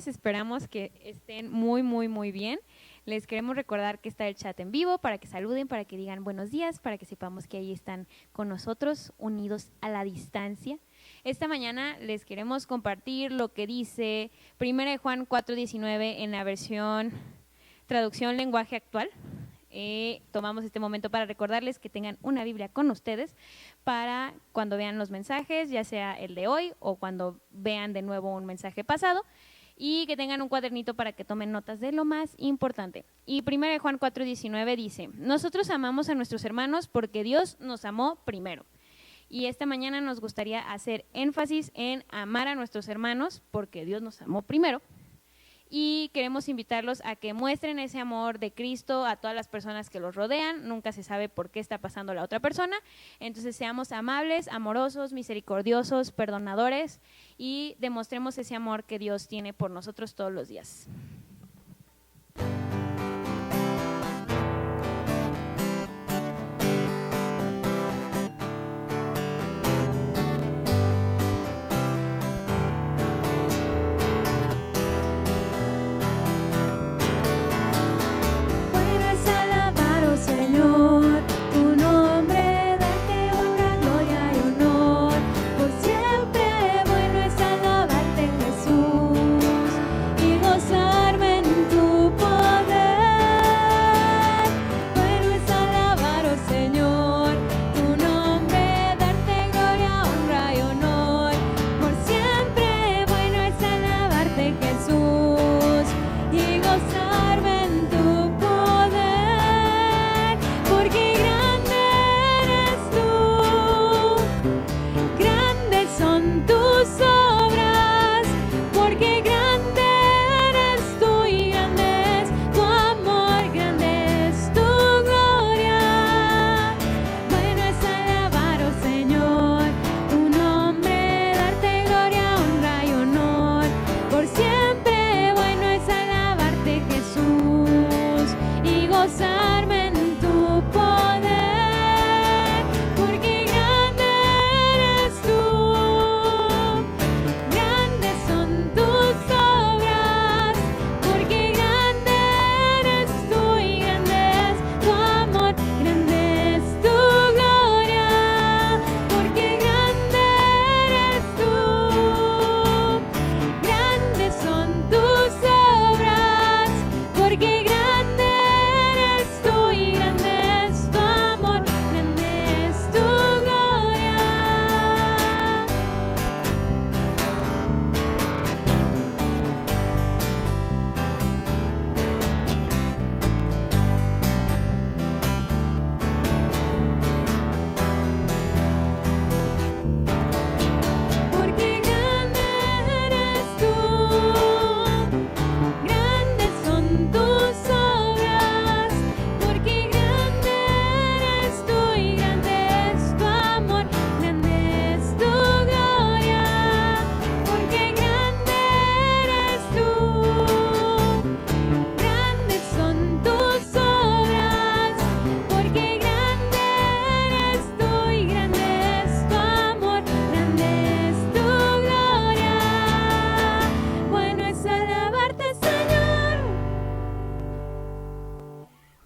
días. Esperamos que estén muy bien. Les queremos recordar que está el chat en vivo para que saluden, para que digan buenos días, para que sepamos que ahí están con nosotros, unidos a la distancia. Esta mañana les queremos compartir lo que dice 1 Juan 4:19 en la versión traducción lenguaje actual. Tomamos este momento para recordarles que tengan una Biblia con ustedes para cuando vean los mensajes, ya sea el de hoy o cuando vean de nuevo un mensaje pasado, y que tengan un cuadernito para que tomen notas de lo más importante. Y 1 Juan 4:19 dice: nosotros amamos a nuestros hermanos porque Dios nos amó primero. Y esta mañana nos gustaría hacer énfasis en amar a nuestros hermanos porque Dios nos amó primero. Y queremos invitarlos a que muestren ese amor de Cristo a todas las personas que los rodean. Nunca se sabe por qué está pasando la otra persona. Entonces seamos amables, amorosos, misericordiosos, perdonadores y demostremos ese amor que Dios tiene por nosotros todos los días.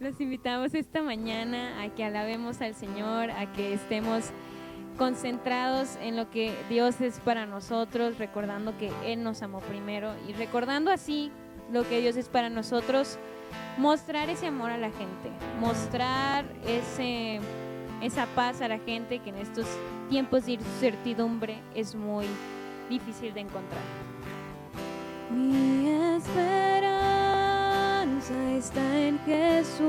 Los invitamos esta mañana a que alabemos al Señor, a que estemos concentrados en lo que Dios es para nosotros, recordando que Él nos amó primero y recordando así lo que Dios es para nosotros, mostrar ese amor a la gente, mostrar esa paz a la gente que en estos tiempos de incertidumbre es muy difícil de encontrar. Mi esperanza está en Jesús,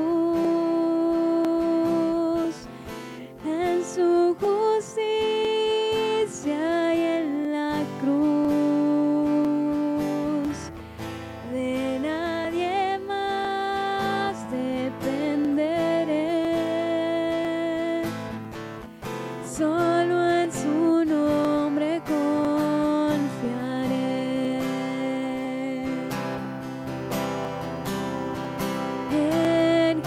en su justicia y en la cruz. De nadie más dependeré, solo en su nombre confiaré. En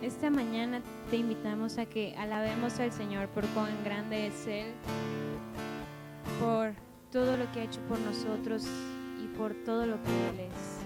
Esta mañana te invitamos a que alabemos al Señor por cuán grande es Él, por todo lo que ha hecho por nosotros y por todo lo que Él es.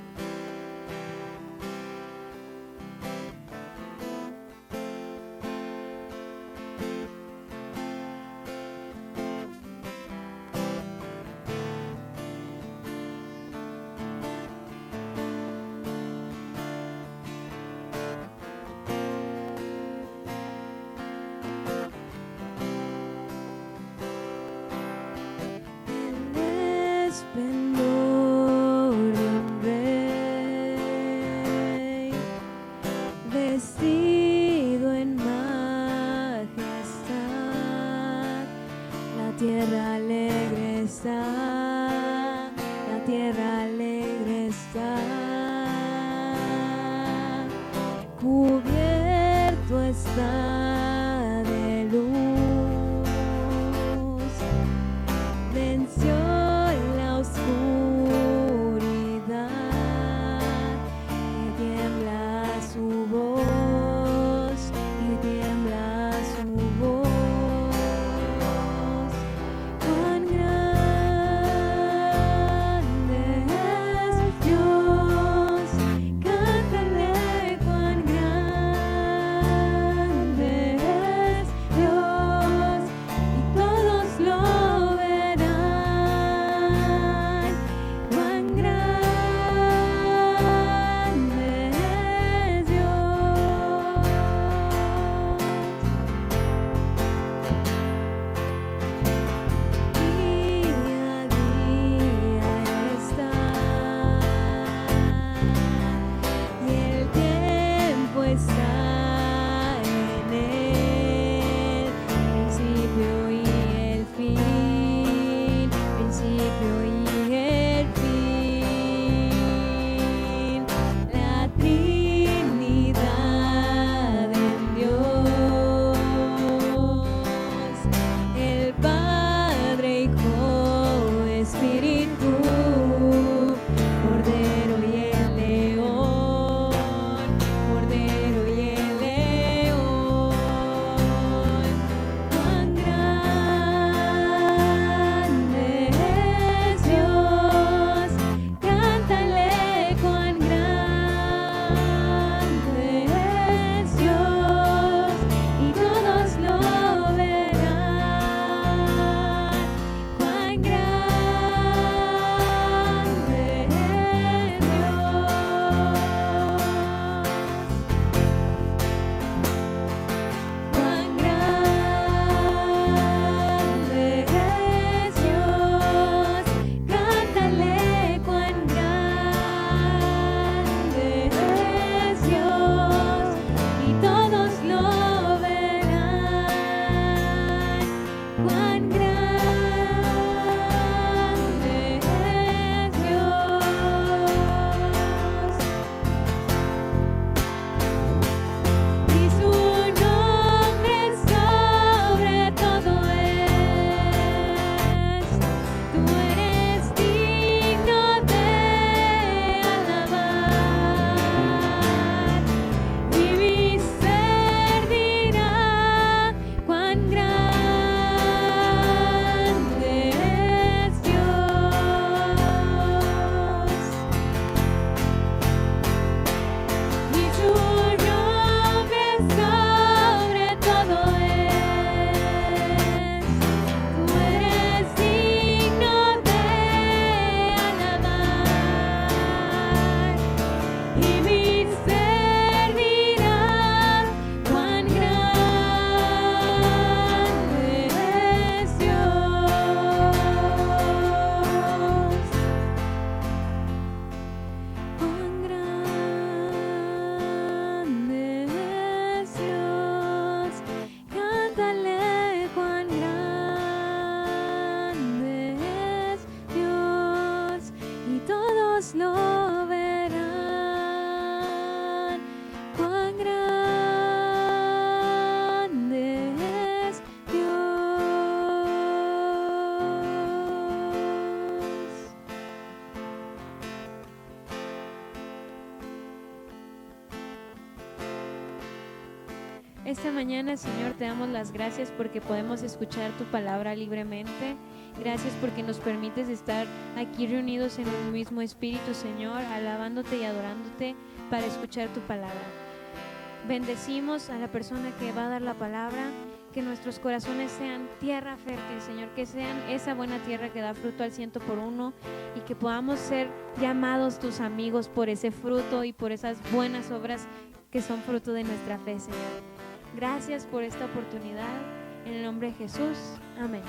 Esplendor de un rey, vestido en majestad, la tierra alegre está, la tierra alegre está, cubierto está de luz, venció la oscuridad, y tiembla su voz, y tiembla su voz. Cuán grande es Dios, cántale cuán grande Esta mañana, Señor, te damos las gracias porque podemos escuchar tu palabra libremente. Gracias porque nos permites estar aquí reunidos en un mismo espíritu, Señor, alabándote y adorándote para escuchar tu palabra. Bendecimos a la persona que va a dar la palabra, que nuestros corazones sean tierra fértil, Señor, que sean esa buena tierra que da fruto al 100 por 1 y que podamos ser llamados tus amigos por ese fruto y por esas buenas obras que son fruto de nuestra fe, Señor. Gracias por esta oportunidad, en el nombre de Jesús, amén.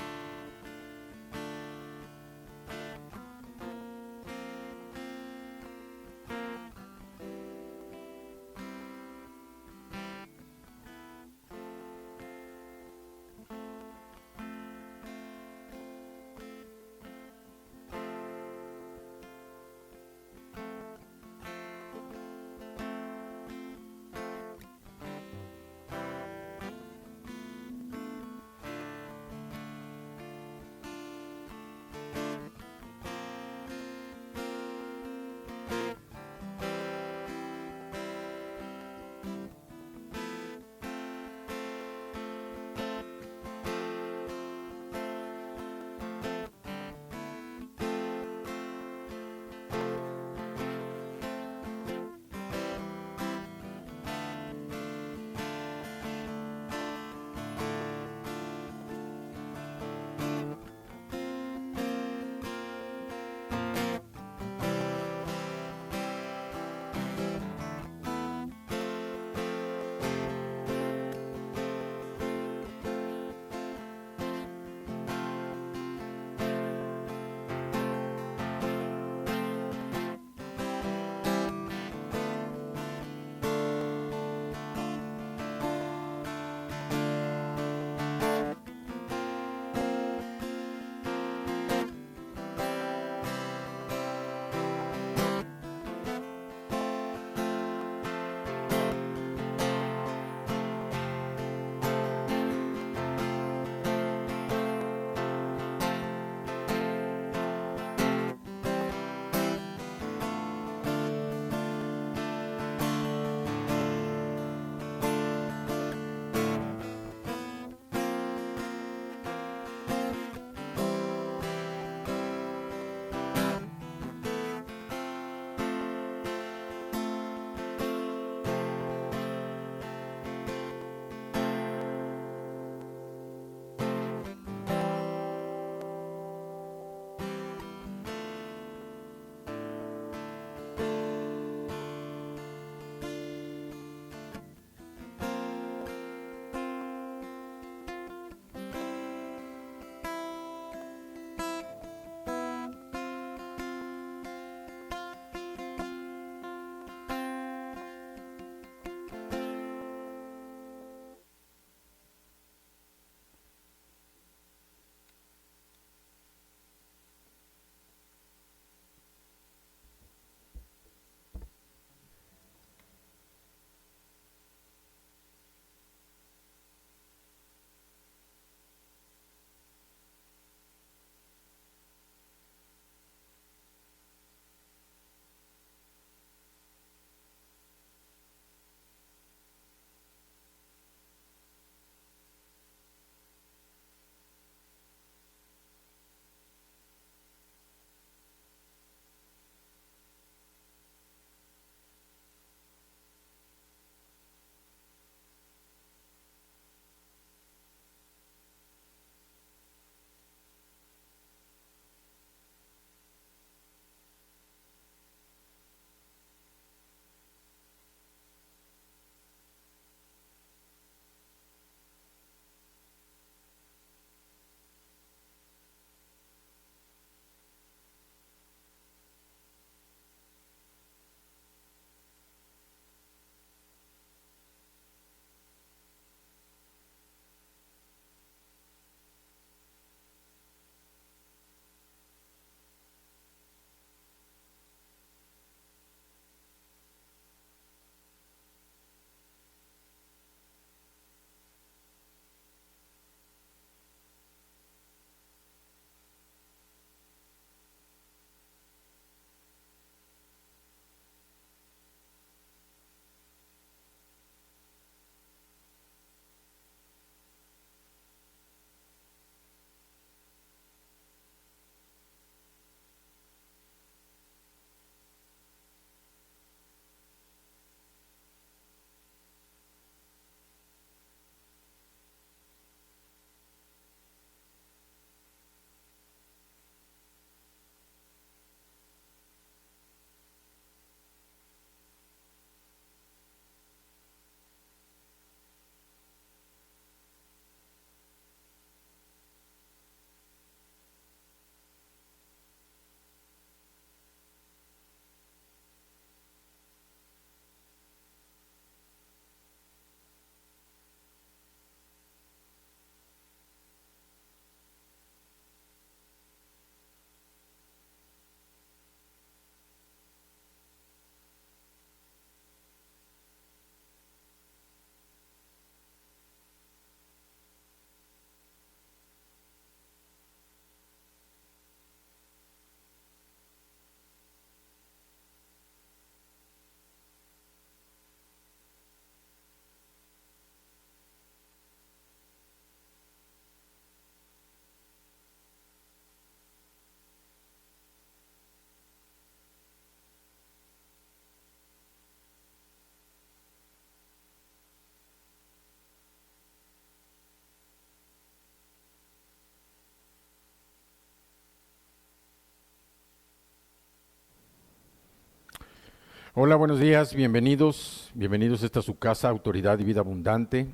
Hola, buenos días, bienvenidos. Bienvenidos a esta su casa, Autoridad y Vida Abundante,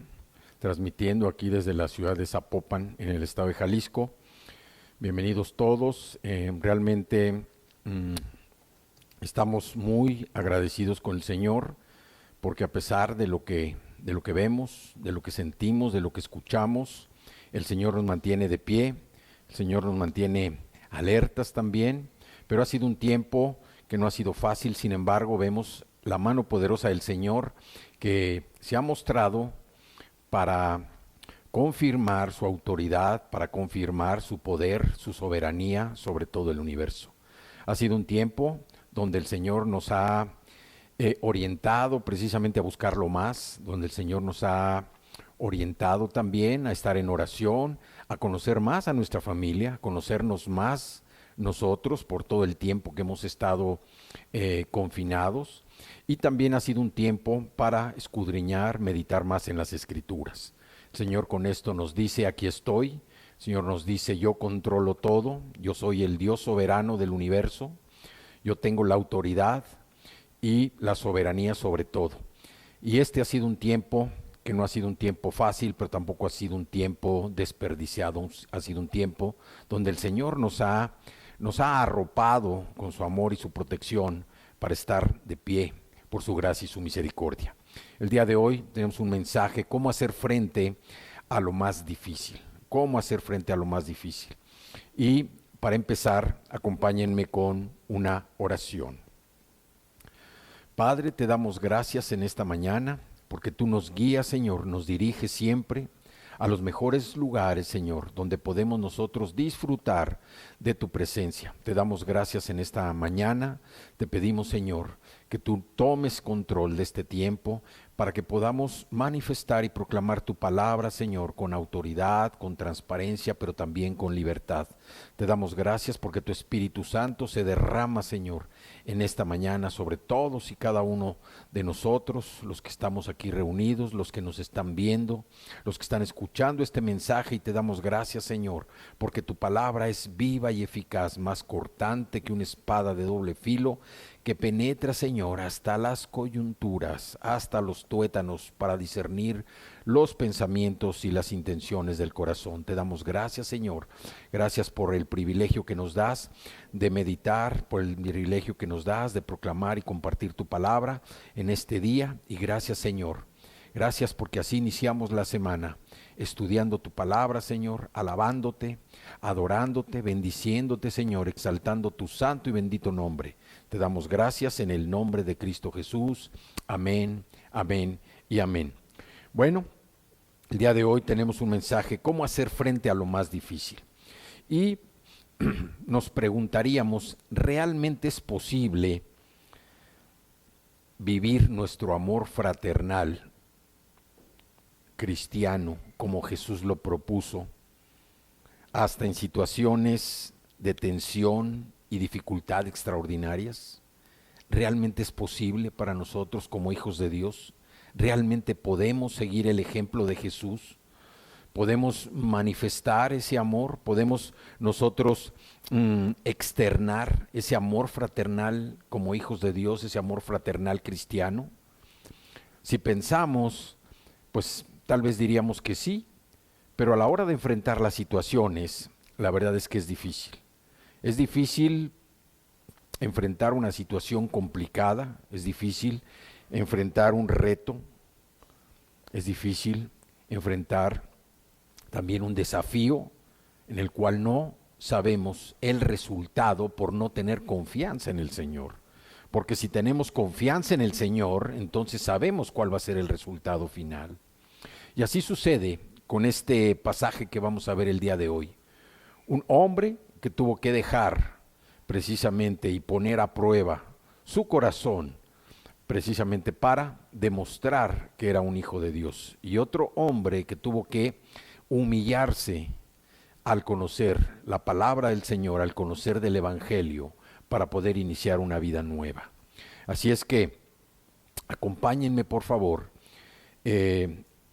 transmitiendo aquí desde la ciudad de Zapopan, en el estado de Jalisco. Bienvenidos todos. Realmente estamos muy agradecidos con el Señor, porque a pesar de lo que vemos, de lo que sentimos, de lo que escuchamos, el Señor nos mantiene de pie, el Señor nos mantiene alertas también, pero ha sido un tiempo que no ha sido fácil. Sin embargo, vemos la mano poderosa del Señor que se ha mostrado para confirmar su autoridad, para confirmar su poder, su soberanía sobre todo el universo. Ha sido un tiempo donde el Señor nos ha orientado precisamente a buscarlo más, donde el Señor nos ha orientado también a estar en oración, a conocer más a nuestra familia, a conocernos más nosotros por todo el tiempo que hemos estado confinados, y también ha sido un tiempo para escudriñar, meditar más en las Escrituras. El Señor con esto nos dice: aquí estoy. El Señor nos dice: yo controlo todo, yo soy el Dios soberano del universo, yo tengo la autoridad y la soberanía sobre todo. Y este ha sido un tiempo que no ha sido un tiempo fácil, pero tampoco ha sido un tiempo desperdiciado. Ha sido un tiempo donde el Señor nos ha arropado con su amor y su protección para estar de pie por su gracia y su misericordia. El día de hoy tenemos un mensaje: cómo hacer frente a lo más difícil. Cómo hacer frente a lo más difícil. Y para empezar, acompáñenme con una oración. Padre, te damos gracias en esta mañana, porque tú nos guías, Señor, nos diriges siempre a los mejores lugares, Señor, donde podemos nosotros disfrutar de tu presencia. Te damos gracias en esta mañana. Te pedimos, Señor, que tú tomes control de este tiempo para que podamos manifestar y proclamar tu palabra, Señor, con autoridad, con transparencia, pero también con libertad. Te damos gracias porque tu Espíritu Santo se derrama, Señor, en esta mañana sobre todos y cada uno de nosotros, los que estamos aquí reunidos, los que nos están viendo, los que están escuchando este mensaje. Y te damos gracias, Señor, porque tu palabra es viva y eficaz, más cortante que una espada de doble filo, que penetra, Señor, hasta las coyunturas, hasta los tuétanos, para discernir los pensamientos y las intenciones del corazón. Te damos gracias, Señor. Gracias por el privilegio que nos das de meditar, por el privilegio que nos das de proclamar y compartir tu palabra en este día. Y gracias, Señor. Gracias porque así iniciamos la semana, estudiando tu palabra, Señor, alabándote, adorándote, bendiciéndote, Señor, exaltando tu santo y bendito nombre. Te damos gracias en el nombre de Cristo Jesús. Amén, amén y amén. Bueno, el día de hoy tenemos un mensaje: cómo hacer frente a lo más difícil. Y nos preguntaríamos, ¿realmente es posible vivir nuestro amor fraternal cristiano como Jesús lo propuso, hasta en situaciones de tensión y dificultad extraordinarias? ¿Realmente es posible para nosotros como hijos de Dios? ¿Realmente podemos seguir el ejemplo de Jesús? ¿Podemos manifestar ese amor? ¿Podemos nosotros externar ese amor fraternal como hijos de Dios, ese amor fraternal cristiano? Si pensamos, pues tal vez diríamos que sí, pero a la hora de enfrentar las situaciones, la verdad es que es difícil. Es difícil enfrentar una situación complicada, es difícil enfrentar un reto, es difícil enfrentar también un desafío en el cual no sabemos el resultado por no tener confianza en el Señor. Porque si tenemos confianza en el Señor, entonces sabemos cuál va a ser el resultado final. Y así sucede con este pasaje que vamos a ver el día de hoy. Un hombre que tuvo que dejar precisamente y poner a prueba su corazón precisamente para demostrar que era un hijo de Dios. Y otro hombre que tuvo que humillarse al conocer la palabra del Señor, al conocer del Evangelio, para poder iniciar una vida nueva. Así es que acompáñenme, por favor,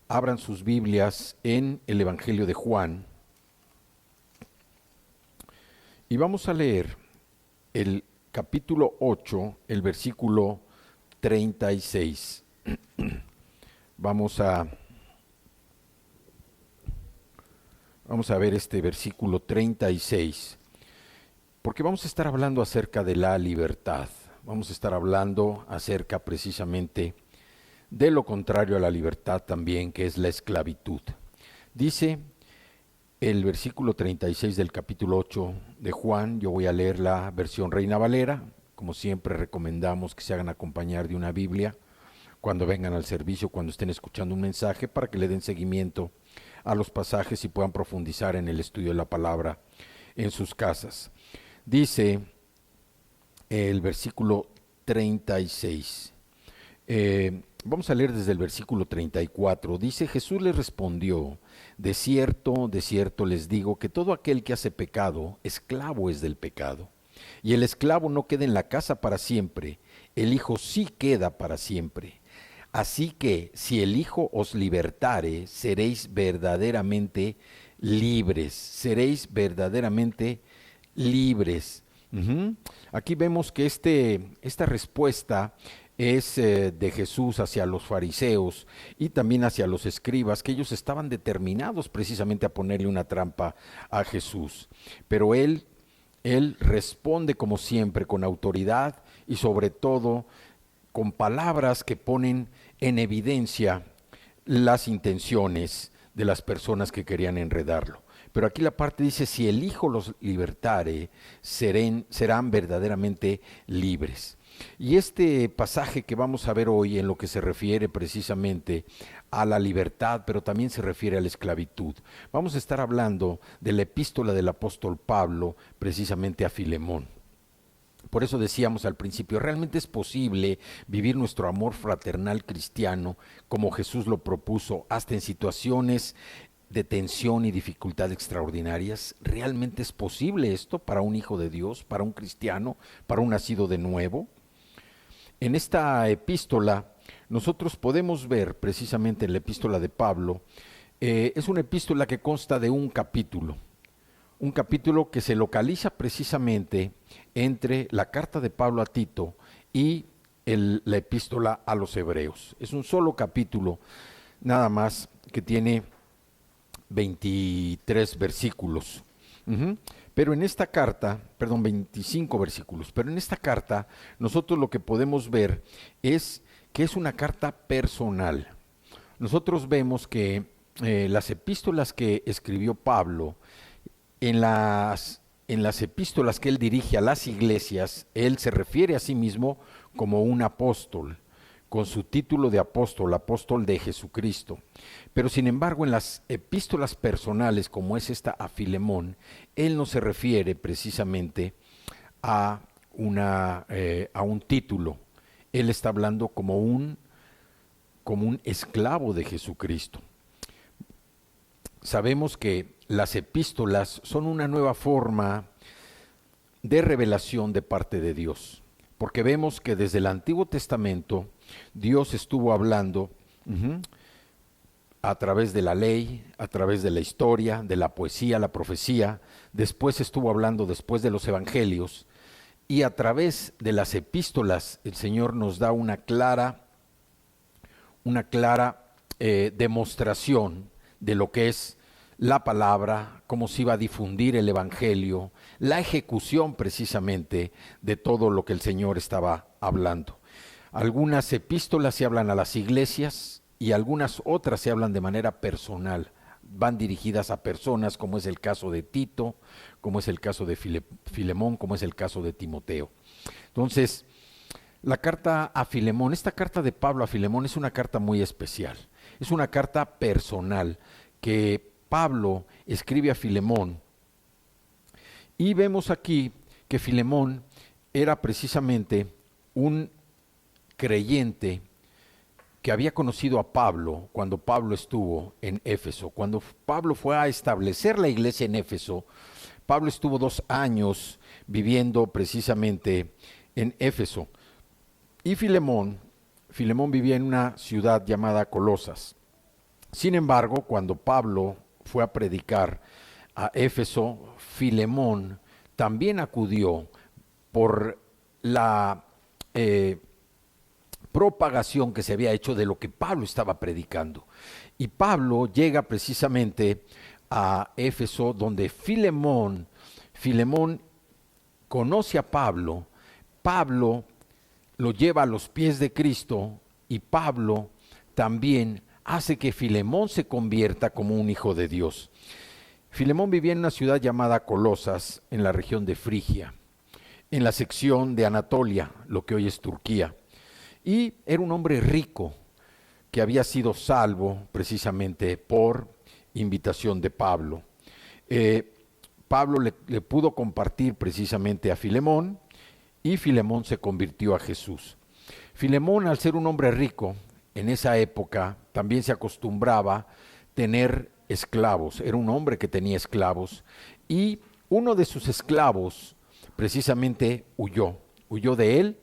abran sus Biblias en el Evangelio de Juan y vamos a leer el capítulo 8, el versículo 36. Vamos a ver este versículo 36, porque vamos a estar hablando acerca de la libertad. Vamos a estar hablando acerca precisamente de lo contrario a la libertad también, que es la esclavitud. Dice el versículo 36 del capítulo 8 de Juan, yo voy a leer la versión Reina Valera. Como siempre recomendamos que se hagan acompañar de una Biblia cuando vengan al servicio, cuando estén escuchando un mensaje, para que le den seguimiento a los pasajes y puedan profundizar en el estudio de la palabra en sus casas. Dice el versículo 36. Vamos a leer desde el versículo 34. Dice: Jesús les respondió: de cierto les digo que todo aquel que hace pecado, esclavo es del pecado. Y el esclavo no queda en la casa para siempre, el Hijo sí queda para siempre. Así que si el Hijo os libertare, seréis verdaderamente libres. Seréis verdaderamente libres. Aquí vemos que esta respuesta es de Jesús hacia los fariseos y también hacia los escribas, que ellos estaban determinados precisamente a ponerle una trampa a Jesús. Pero él responde como siempre con autoridad y sobre todo con palabras que ponen en evidencia las intenciones de las personas que querían enredarlo. Pero aquí la parte dice: si el Hijo los libertare, serán verdaderamente libres. Y este pasaje que vamos a ver hoy, en lo que se refiere precisamente a la libertad, pero también se refiere a la esclavitud. Vamos a estar hablando de la epístola del apóstol Pablo, precisamente a Filemón. Por eso decíamos al principio, ¿realmente es posible vivir nuestro amor fraternal cristiano como Jesús lo propuso, hasta en situaciones de tensión y dificultad extraordinarias? ¿Realmente es posible esto para un hijo de Dios, para un cristiano, para un nacido de nuevo? En esta epístola nosotros podemos ver precisamente en la epístola de Pablo, es una epístola que consta de un capítulo que se localiza precisamente entre la carta de Pablo a Tito y la epístola a los Hebreos. Es un solo capítulo, nada más, que tiene 23 versículos. Pero en esta carta, 25 versículos, pero en esta carta nosotros lo que podemos ver es que es una carta personal. Nosotros vemos que las epístolas que escribió Pablo, en las epístolas que él dirige a las iglesias, él se refiere a sí mismo como un apóstol, con su título de apóstol, apóstol de Jesucristo. Pero sin embargo, en las epístolas personales, como es esta a Filemón, él no se refiere precisamente a un título. Él está hablando como un esclavo de Jesucristo. Sabemos que las epístolas son una nueva forma de revelación de parte de Dios, porque vemos que desde el Antiguo Testamento Dios estuvo hablando a través de la ley, a través de la historia, de la poesía, la profecía. Después estuvo hablando después de los evangelios, y a través de las epístolas el Señor nos da una clara demostración de lo que es la palabra, cómo se iba a difundir el evangelio, la ejecución precisamente de todo lo que el Señor estaba hablando. Algunas epístolas se hablan a las iglesias y algunas otras se hablan de manera personal, van dirigidas a personas, como es el caso de Tito, como es el caso de Filemón, como es el caso de Timoteo. Entonces, la carta a Filemón, esta carta de Pablo a Filemón es una carta muy especial, es una carta personal que Pablo escribe a Filemón, y vemos aquí que Filemón era precisamente un creyente que había conocido a Pablo cuando Pablo estuvo en Éfeso. Cuando Pablo fue a establecer la iglesia en Éfeso, Pablo estuvo 2 años viviendo precisamente en Éfeso. Y Filemón vivía en una ciudad llamada Colosas. Sin embargo, cuando Pablo fue a predicar a Éfeso, Filemón también acudió por propagación que se había hecho de lo que Pablo estaba predicando. Y Pablo llega precisamente a Éfeso, donde Filemón conoce a Pablo, Pablo lo lleva a los pies de Cristo y Pablo también hace que Filemón se convierta como un hijo de Dios. Filemón vivía en una ciudad llamada Colosas, en la región de Frigia, en la sección de Anatolia, lo que hoy es Turquía. Y era un hombre rico que había sido salvo precisamente por invitación de Pablo. Pablo le pudo compartir precisamente a Filemón y Filemón se convirtió a Jesús. Filemón, al ser un hombre rico, en esa época también se acostumbraba tener esclavos. Era un hombre que tenía esclavos y uno de sus esclavos precisamente huyó de él,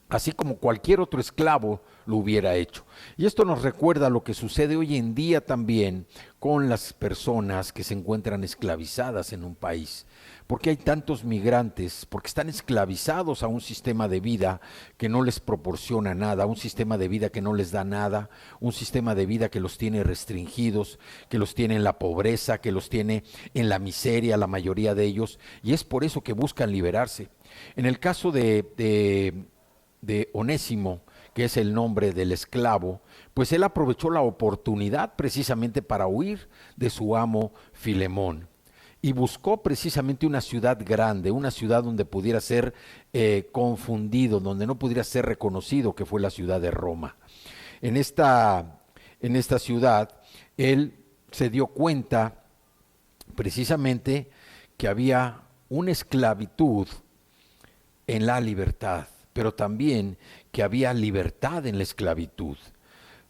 así como cualquier otro esclavo lo hubiera hecho. Y esto nos recuerda lo que sucede hoy en día también con las personas que se encuentran esclavizadas en un país. Porque hay tantos migrantes, porque están esclavizados a un sistema de vida que no les proporciona nada, un sistema de vida que no les da nada, un sistema de vida que los tiene restringidos, que los tiene en la pobreza, que los tiene en la miseria, la mayoría de ellos, y es por eso que buscan liberarse. En el caso de Onésimo, que es el nombre del esclavo, pues él aprovechó la oportunidad precisamente para huir de su amo Filemón y buscó precisamente una ciudad grande, una ciudad donde pudiera ser confundido, donde no pudiera ser reconocido, que fue la ciudad de Roma. En esta ciudad él se dio cuenta precisamente que había una esclavitud en la libertad, pero también que había libertad en la esclavitud.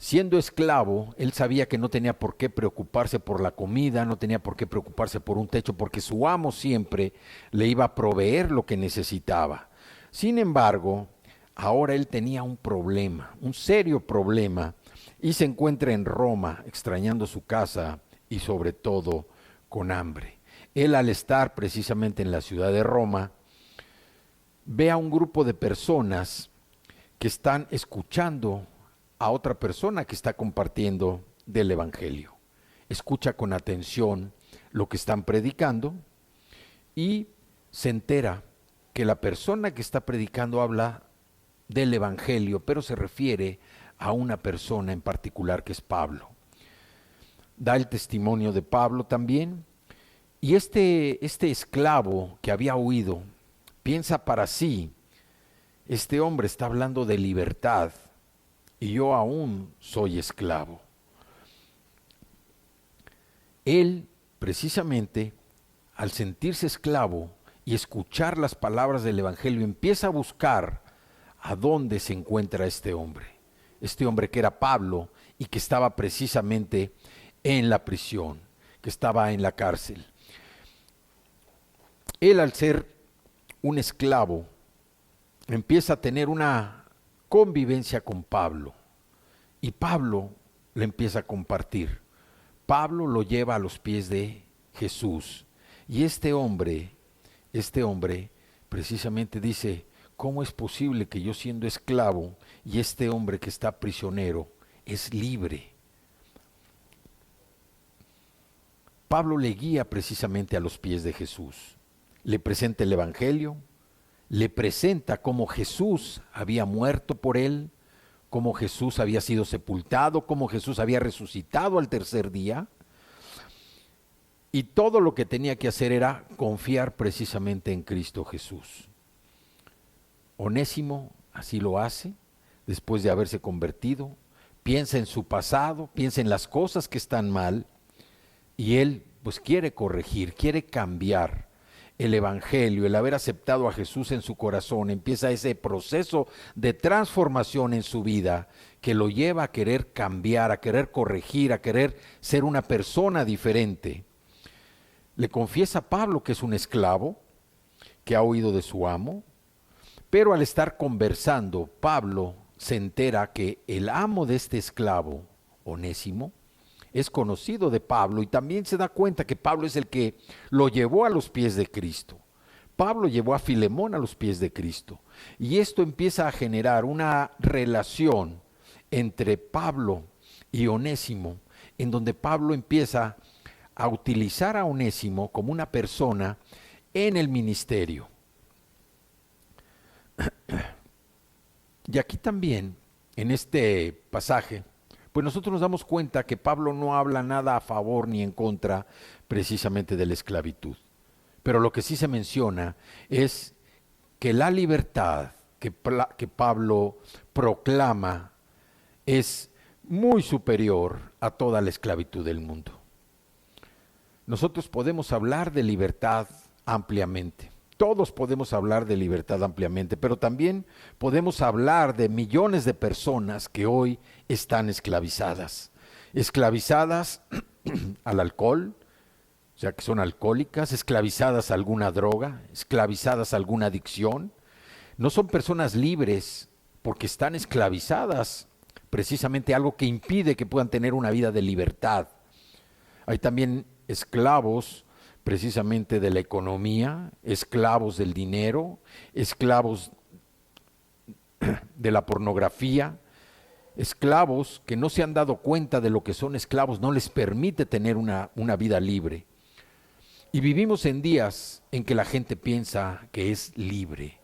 Siendo esclavo, él sabía que no tenía por qué preocuparse por la comida, no tenía por qué preocuparse por un techo, porque su amo siempre le iba a proveer lo que necesitaba. Sin embargo, ahora él tenía un problema, un serio problema, y se encuentra en Roma, extrañando su casa y sobre todo con hambre. Él, al estar precisamente en la ciudad de Roma, ve a un grupo de personas que están escuchando a otra persona que está compartiendo del Evangelio. Escucha con atención lo que están predicando y se entera que la persona que está predicando habla del Evangelio, pero se refiere a una persona en particular que es Pablo. Da el testimonio de Pablo también, y este esclavo que había huido piensa para sí: este hombre está hablando de libertad y yo aún soy esclavo. Él, precisamente, al sentirse esclavo y escuchar las palabras del Evangelio, empieza a buscar a dónde se encuentra este hombre que era Pablo y que estaba precisamente en la prisión, que estaba en la cárcel. Él, al ser un esclavo, empieza a tener una convivencia con Pablo y Pablo le empieza a compartir. Pablo lo lleva a los pies de Jesús y este hombre precisamente dice: ¿cómo es posible que yo, siendo esclavo, y este hombre que está prisionero es libre? Pablo le guía precisamente a los pies de Jesús, le presenta el Evangelio, le presenta cómo Jesús había muerto por él, cómo Jesús había sido sepultado, cómo Jesús había resucitado al tercer día, y todo lo que tenía que hacer era confiar precisamente en Cristo Jesús. Onésimo así lo hace, después de haberse convertido, piensa en su pasado, piensa en las cosas que están mal, y él pues quiere corregir, quiere cambiar. El Evangelio, el haber aceptado a Jesús en su corazón, empieza ese proceso de transformación en su vida que lo lleva a querer cambiar, a querer corregir, a querer ser una persona diferente. Le confiesa a Pablo que es un esclavo, que ha huido de su amo, pero al estar conversando, Pablo se entera que el amo de este esclavo, Onésimo, es conocido de Pablo y también se da cuenta que Pablo es el que lo llevó a los pies de Cristo. Pablo llevó a Filemón a los pies de Cristo. Y esto empieza a generar una relación entre Pablo y Onésimo, en donde Pablo empieza a utilizar a Onésimo como una persona en el ministerio. Y aquí también, en este pasaje, pues nosotros nos damos cuenta que Pablo no habla nada a favor ni en contra precisamente de la esclavitud. Pero lo que sí se menciona es que la libertad que Pablo proclama es muy superior a toda la esclavitud del mundo. Nosotros podemos hablar de libertad ampliamente. Todos podemos hablar de libertad ampliamente, pero también podemos hablar de millones de personas que hoy están esclavizadas. Esclavizadas al alcohol, o sea que son alcohólicas, esclavizadas a alguna droga, esclavizadas a alguna adicción. No son personas libres porque están esclavizadas, precisamente algo que impide que puedan tener una vida de libertad. Hay también esclavos precisamente de la economía, esclavos del dinero, esclavos de la pornografía, esclavos que no se han dado cuenta de lo que son esclavos, no les permite tener una vida libre. Y vivimos en días en que la gente piensa que es libre.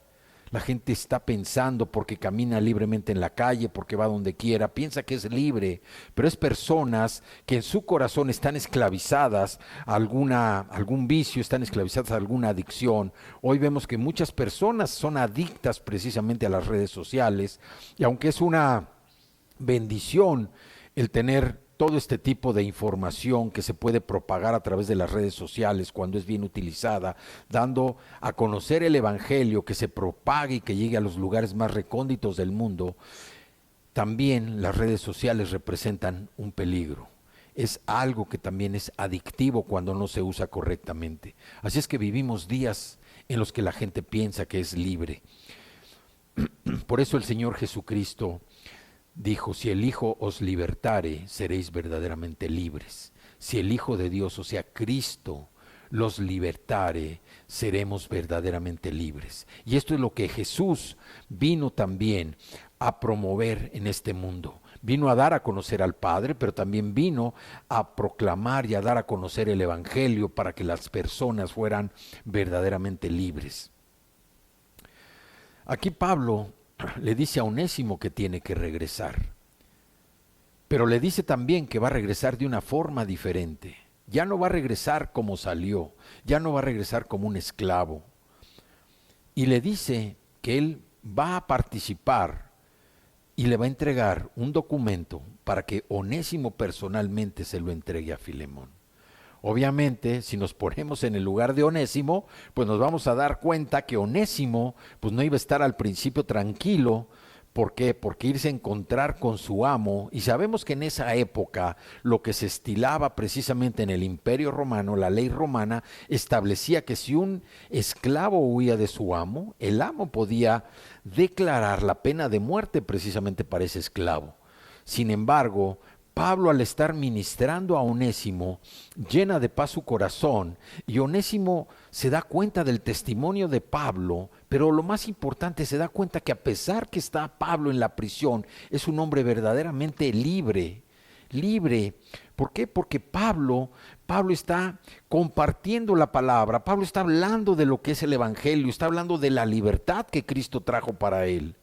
La gente está pensando porque camina libremente en la calle, porque va donde quiera, piensa que es libre, pero es personas que en su corazón están esclavizadas a algún vicio, están esclavizadas a alguna adicción. Hoy vemos que muchas personas son adictas precisamente a las redes sociales, y aunque es una bendición el tener todo este tipo de información que se puede propagar a través de las redes sociales cuando es bien utilizada, dando a conocer el evangelio, que se propague y que llegue a los lugares más recónditos del mundo, también las redes sociales representan un peligro. Es algo que también es adictivo cuando no se usa correctamente. Así es que vivimos días en los que la gente piensa que es libre. Por eso el Señor Jesucristo dijo: si el Hijo os libertare, seréis verdaderamente libres. Si el Hijo de Dios, o sea, Cristo, los libertare, seremos verdaderamente libres. Y esto es lo que Jesús vino también a promover en este mundo. Vino a dar a conocer al Padre, pero también vino a proclamar y a dar a conocer el Evangelio para que las personas fueran verdaderamente libres. Aquí Pablo le dice a Onésimo que tiene que regresar, pero le dice también que va a regresar de una forma diferente. Ya no va a regresar como salió, ya no va a regresar como un esclavo. Y le dice que él va a participar y le va a entregar un documento para que Onésimo personalmente se lo entregue a Filemón. Obviamente, si nos ponemos en el lugar de Onésimo, pues nos vamos a dar cuenta que Onésimo pues no iba a estar al principio tranquilo. ¿Por qué? Porque irse a encontrar con su amo, y sabemos que en esa época lo que se estilaba precisamente en el Imperio Romano, la ley romana, establecía que si un esclavo huía de su amo, el amo podía declarar la pena de muerte precisamente para ese esclavo. Sin embargo, Pablo, al estar ministrando a Onésimo, llena de paz su corazón, y Onésimo se da cuenta del testimonio de Pablo, pero lo más importante, se da cuenta que a pesar que está Pablo en la prisión, es un hombre verdaderamente libre. Libre. ¿Por qué? Porque Pablo está compartiendo la palabra, Pablo está hablando de lo que es el Evangelio, está hablando de la libertad que Cristo trajo para él.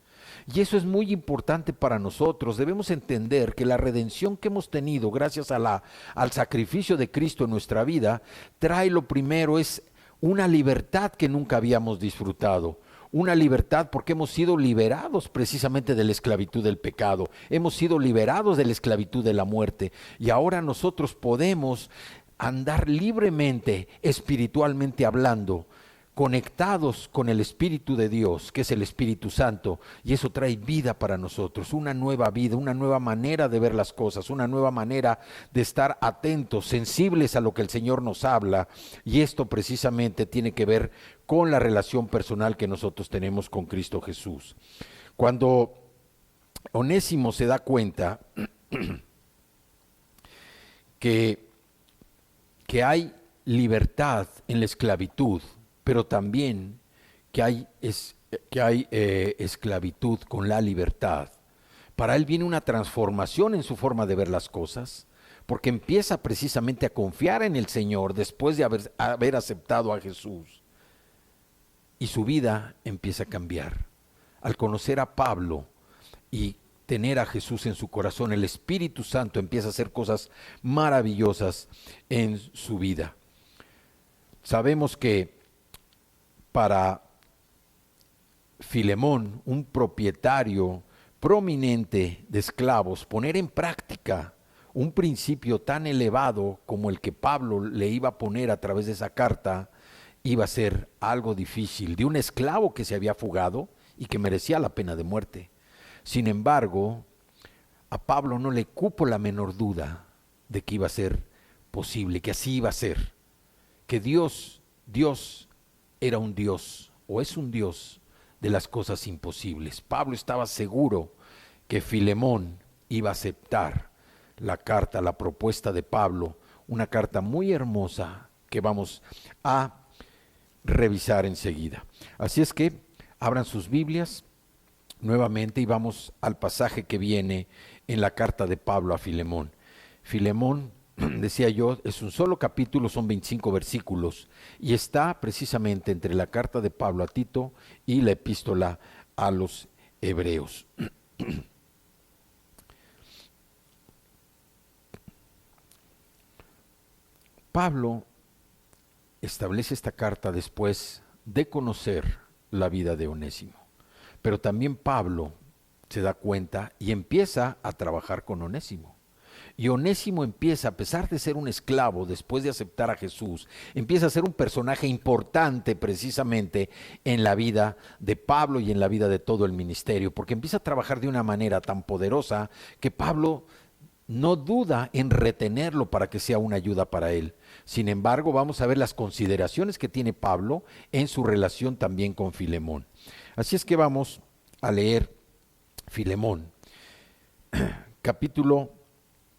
Y eso es muy importante para nosotros. Debemos entender que la redención que hemos tenido gracias al sacrificio de Cristo en nuestra vida, trae lo primero, es una libertad que nunca habíamos disfrutado. Una libertad porque hemos sido liberados precisamente de la esclavitud del pecado. Hemos sido liberados de la esclavitud de la muerte. Y ahora nosotros podemos andar libremente, espiritualmente hablando, conectados con el Espíritu de Dios, que es el Espíritu Santo, y eso trae vida para nosotros, una nueva vida, una nueva manera de ver las cosas, una nueva manera de estar atentos, sensibles a lo que el Señor nos habla, y esto precisamente tiene que ver con la relación personal que nosotros tenemos con Cristo Jesús. Cuando Onésimo se da cuenta que hay libertad en la esclavitud, pero también que hay esclavitud con la libertad. Para él viene una transformación en su forma de ver las cosas, porque empieza precisamente a confiar en el Señor después de haber aceptado a Jesús. Y su vida empieza a cambiar. Al conocer a Pablo y tener a Jesús en su corazón, el Espíritu Santo empieza a hacer cosas maravillosas en su vida. Sabemos que para Filemón, un propietario prominente de esclavos, poner en práctica un principio tan elevado como el que Pablo le iba a poner a través de esa carta, iba a ser algo difícil, de un esclavo que se había fugado y que merecía la pena de muerte. Sin embargo, a Pablo no le cupo la menor duda de que iba a ser posible, que así iba a ser, que Dios era un Dios, o es un Dios de las cosas imposibles. Pablo estaba seguro que Filemón iba a aceptar la carta, la propuesta de Pablo, una carta muy hermosa que vamos a revisar enseguida. Así es que abran sus Biblias nuevamente y vamos al pasaje que viene en la carta de Pablo a Filemón. Filemón, decía yo, es un solo capítulo, son 25 versículos y está precisamente entre la carta de Pablo a Tito y la epístola a los Hebreos. Pablo establece esta carta después de conocer la vida de Onésimo, pero también Pablo se da cuenta y empieza a trabajar con Onésimo. Y Onésimo empieza, a pesar de ser un esclavo, después de aceptar a Jesús, empieza a ser un personaje importante precisamente en la vida de Pablo y en la vida de todo el ministerio, porque empieza a trabajar de una manera tan poderosa que Pablo no duda en retenerlo para que sea una ayuda para él. Sin embargo, vamos a ver las consideraciones que tiene Pablo en su relación también con Filemón. Así es que vamos a leer Filemón, capítulo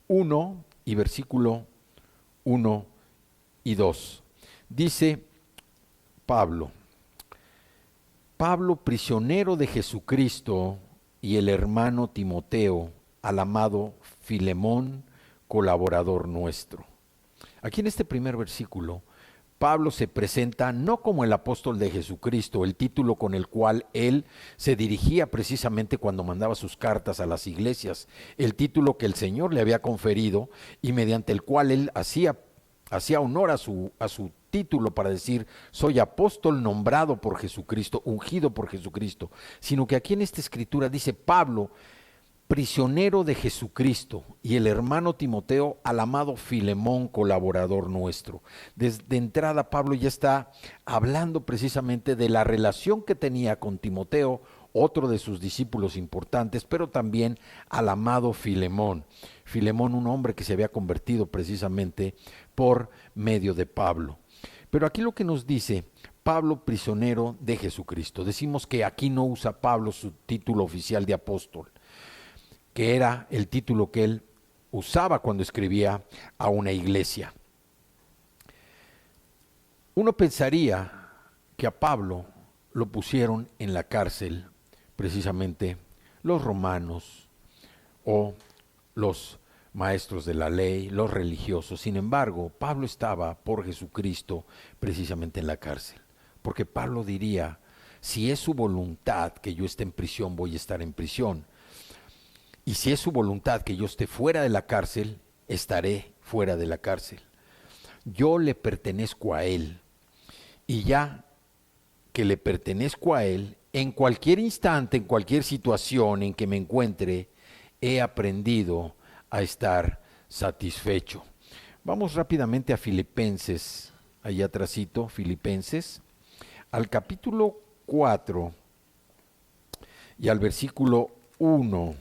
1 y versículo 1 y 2. Dice Pablo, prisionero de Jesucristo, y el hermano Timoteo, al amado Filemón, colaborador nuestro. Aquí en este primer versículo, Pablo se presenta no como el apóstol de Jesucristo, el título con el cual él se dirigía precisamente cuando mandaba sus cartas a las iglesias, el título que el Señor le había conferido y mediante el cual él hacía honor a su título para decir, soy apóstol nombrado por Jesucristo, ungido por Jesucristo, sino que aquí en esta escritura dice Pablo, prisionero de Jesucristo, y el hermano Timoteo, al amado Filemón, colaborador nuestro. Desde entrada Pablo ya está hablando precisamente de la relación que tenía con Timoteo, otro de sus discípulos importantes, pero también al amado Filemón. Filemón, un hombre que se había convertido precisamente por medio de Pablo. Pero aquí lo que nos dice Pablo, prisionero de Jesucristo. Decimos que aquí no usa Pablo su título oficial de apóstol, que era el título que él usaba cuando escribía a una iglesia. Uno pensaría que a Pablo lo pusieron en la cárcel precisamente los romanos o los maestros de la ley, los religiosos. Sin embargo, Pablo estaba por Jesucristo precisamente en la cárcel, porque Pablo diría, si es su voluntad que yo esté en prisión, voy a estar en prisión. Y si es su voluntad que yo esté fuera de la cárcel, estaré fuera de la cárcel. Yo le pertenezco a Él. Y ya que le pertenezco a Él, en cualquier instante, en cualquier situación en que me encuentre, he aprendido a estar satisfecho. Vamos rápidamente a Filipenses, allá atrásito, Filipenses, al capítulo 4 y al versículo 11,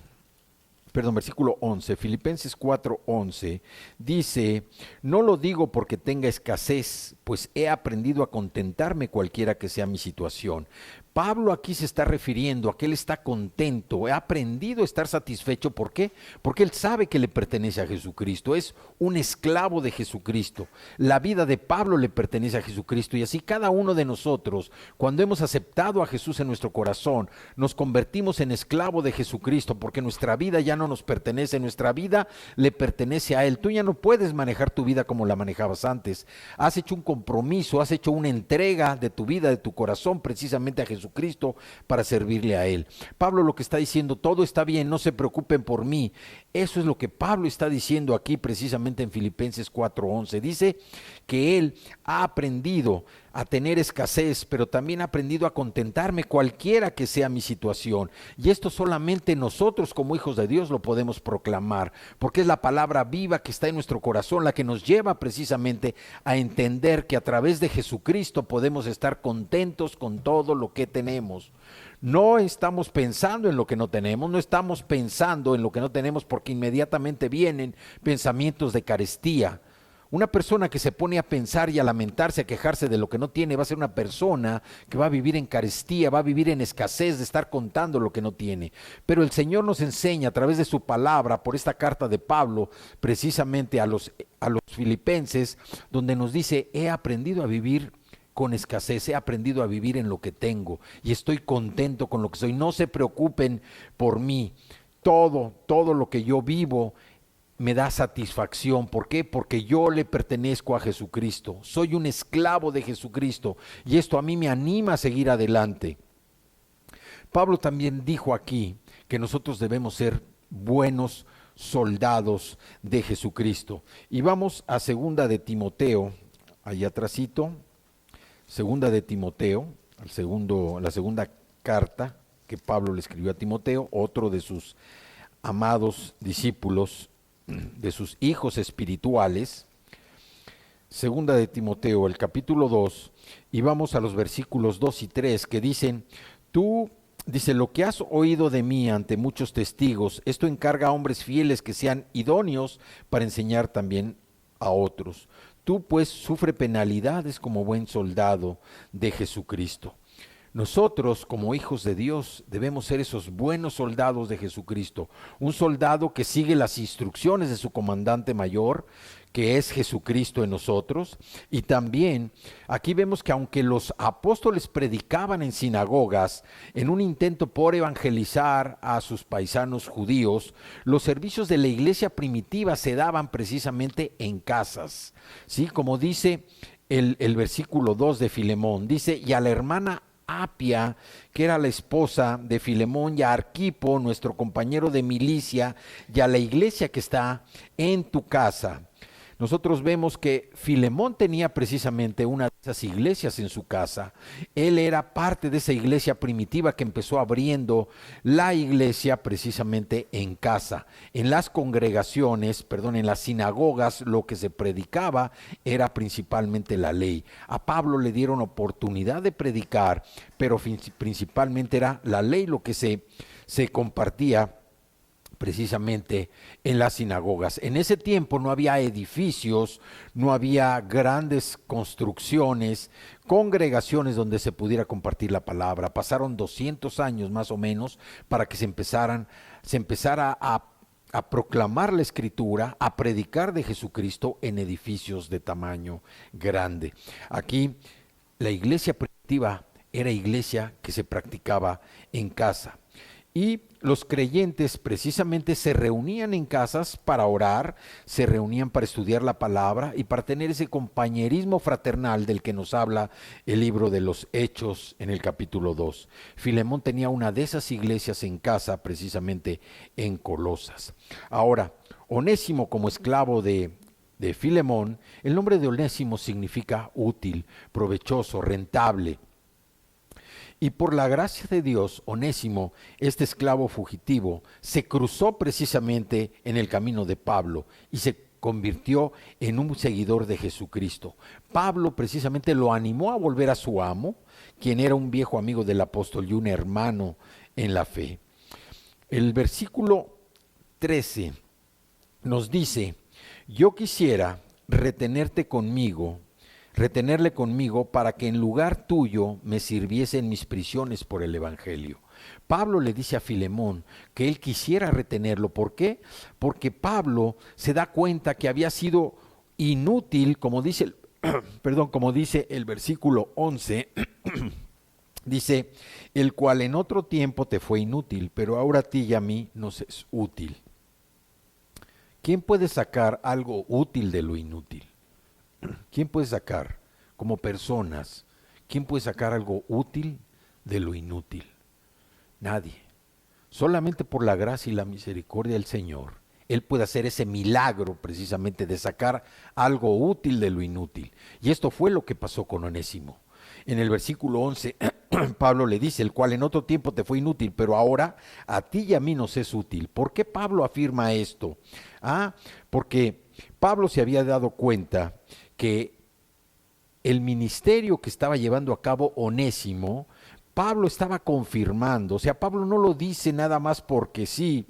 Filipenses 4:11, dice, no lo digo porque tenga escasez, pues he aprendido a contentarme cualquiera que sea mi situación. Pablo aquí se está refiriendo a que él está contento, ha aprendido a estar satisfecho. ¿Por qué? Porque él sabe que le pertenece a Jesucristo, es un esclavo de Jesucristo. La vida de Pablo le pertenece a Jesucristo, y así cada uno de nosotros, cuando hemos aceptado a Jesús en nuestro corazón, nos convertimos en esclavo de Jesucristo, porque nuestra vida ya no nos pertenece, nuestra vida le pertenece a Él. Tú ya no puedes manejar tu vida como la manejabas antes. Has hecho un compromiso, has hecho una entrega de tu vida, de tu corazón, precisamente a Jesucristo para servirle a Él. Pablo lo que está diciendo: todo está bien, no se preocupen por mí. Eso es lo que Pablo está diciendo aquí precisamente en Filipenses 4:11. Dice que él ha aprendido a tener escasez, pero también ha aprendido a contentarme cualquiera que sea mi situación. Y esto solamente nosotros como hijos de Dios lo podemos proclamar, porque es la palabra viva que está en nuestro corazón, la que nos lleva precisamente a entender que a través de Jesucristo podemos estar contentos con todo lo que tenemos. No estamos pensando en lo que no tenemos, no estamos pensando en lo que no tenemos, porque inmediatamente vienen pensamientos de carestía. Una persona que se pone a pensar y a lamentarse, a quejarse de lo que no tiene, va a ser una persona que va a vivir en carestía, va a vivir en escasez de estar contando lo que no tiene. Pero el Señor nos enseña a través de su palabra, por esta carta de Pablo, precisamente a los filipenses, donde nos dice: he aprendido a vivir con escasez, he aprendido a vivir en lo que tengo y estoy contento con lo que soy. No se preocupen por mí. Todo lo que yo vivo me da satisfacción. ¿Por qué? Porque yo le pertenezco a Jesucristo. Soy un esclavo de Jesucristo y esto a mí me anima a seguir adelante. Pablo también dijo aquí que nosotros debemos ser buenos soldados de Jesucristo. Y vamos a segunda de Timoteo, allá atrásito, segunda de Timoteo, la segunda carta que Pablo le escribió a Timoteo, otro de sus amados discípulos, de sus hijos espirituales. Segunda de Timoteo, el capítulo 2, y vamos a los versículos 2 y 3 que dicen: dice, lo que has oído de mí ante muchos testigos, esto encarga a hombres fieles que sean idóneos para enseñar también a otros. Tú pues sufre penalidades como buen soldado de Jesucristo. Nosotros, como hijos de Dios, debemos ser esos buenos soldados de Jesucristo. Un soldado que sigue las instrucciones de su comandante mayor, que es Jesucristo en nosotros. Y también aquí vemos que aunque los apóstoles predicaban en sinagogas, en un intento por evangelizar a sus paisanos judíos, los servicios de la iglesia primitiva se daban precisamente en casas. ¿Sí? Como dice el versículo 2 de Filemón, dice: y a la hermana Apia, que era la esposa de Filemón, y a Arquipo, nuestro compañero de milicia, y a la iglesia que está en tu casa. Nosotros vemos que Filemón tenía precisamente una de esas iglesias en su casa. Él era parte de esa iglesia primitiva que empezó abriendo la iglesia precisamente en casa. En las congregaciones, en las sinagogas, lo que se predicaba era principalmente la ley. A Pablo le dieron oportunidad de predicar, pero principalmente era la ley lo que se compartía precisamente en las sinagogas. En ese tiempo no había edificios, no había grandes construcciones, congregaciones donde se pudiera compartir la palabra. Pasaron 200 años más o menos para que se empezara a proclamar la Escritura, a predicar de Jesucristo en edificios de tamaño grande. Aquí la iglesia primitiva era iglesia que se practicaba en casa. Y los creyentes precisamente se reunían en casas para orar, se reunían para estudiar la palabra y para tener ese compañerismo fraternal del que nos habla el libro de los Hechos en el capítulo 2. Filemón tenía una de esas iglesias en casa, precisamente en Colosas. Ahora, Onésimo, como esclavo de Filemón, el nombre de Onésimo significa útil, provechoso, rentable. Y por la gracia de Dios, Onésimo, este esclavo fugitivo, se cruzó precisamente en el camino de Pablo y se convirtió en un seguidor de Jesucristo. Pablo precisamente lo animó a volver a su amo, quien era un viejo amigo del apóstol y un hermano en la fe. El versículo 13 nos dice: yo quisiera retenerte conmigo retenerle conmigo para que en lugar tuyo me sirviese en mis prisiones por el Evangelio. Pablo le dice a Filemón que él quisiera retenerlo. ¿Por qué? Porque Pablo se da cuenta que había sido inútil, como dice como dice el versículo 11, dice, el cual en otro tiempo te fue inútil, pero ahora a ti y a mí nos es útil. ¿Quién puede sacar algo útil de lo inútil? ¿Quién puede sacar, como personas, quién puede sacar algo útil de lo inútil? Nadie. Solamente por la gracia y la misericordia del Señor, Él puede hacer ese milagro precisamente de sacar algo útil de lo inútil. Y esto fue lo que pasó con Onésimo. En el versículo 11, Pablo le dice, el cual en otro tiempo te fue inútil, pero ahora a ti y a mí nos es útil. ¿Por qué Pablo afirma esto? Porque Pablo se había dado cuenta que el ministerio que estaba llevando a cabo Onésimo, Pablo estaba confirmando. O sea, Pablo no lo dice nada más porque sí.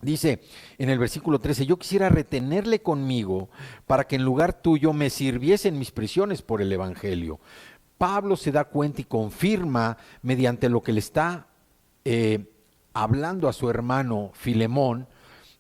Dice en el versículo 13, yo quisiera retenerle conmigo para que en lugar tuyo me sirviese en mis prisiones por el Evangelio. Pablo se da cuenta y confirma mediante lo que le está hablando a su hermano Filemón,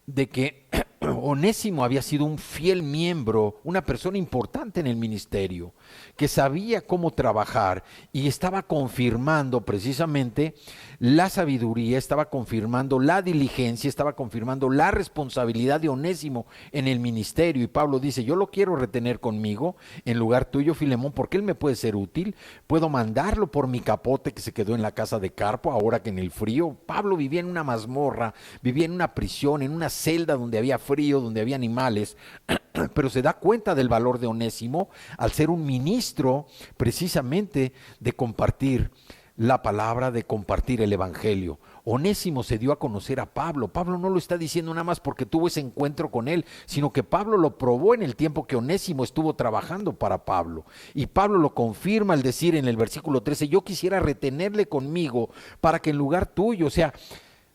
de que Onésimo había sido un fiel miembro, una persona importante en el ministerio, que sabía cómo trabajar y estaba confirmando precisamente la sabiduría, estaba confirmando la diligencia, estaba confirmando la responsabilidad de Onésimo en el ministerio. Y Pablo dice, yo lo quiero retener conmigo en lugar tuyo, Filemón, porque él me puede ser útil. Puedo mandarlo por mi capote que se quedó en la casa de Carpo, ahora que en el frío. Pablo vivía en una mazmorra, vivía en una prisión, en una celda donde había frío, donde había animales, pero se da cuenta del valor de Onésimo al ser un ministro precisamente de compartir la palabra, de compartir el evangelio. Onésimo se dio a conocer a Pablo. Pablo no lo está diciendo nada más porque tuvo ese encuentro con él, sino que Pablo lo probó en el tiempo que Onésimo estuvo trabajando para Pablo. Y Pablo lo confirma al decir en el versículo 13, yo quisiera retenerle conmigo para que en lugar tuyo, o sea,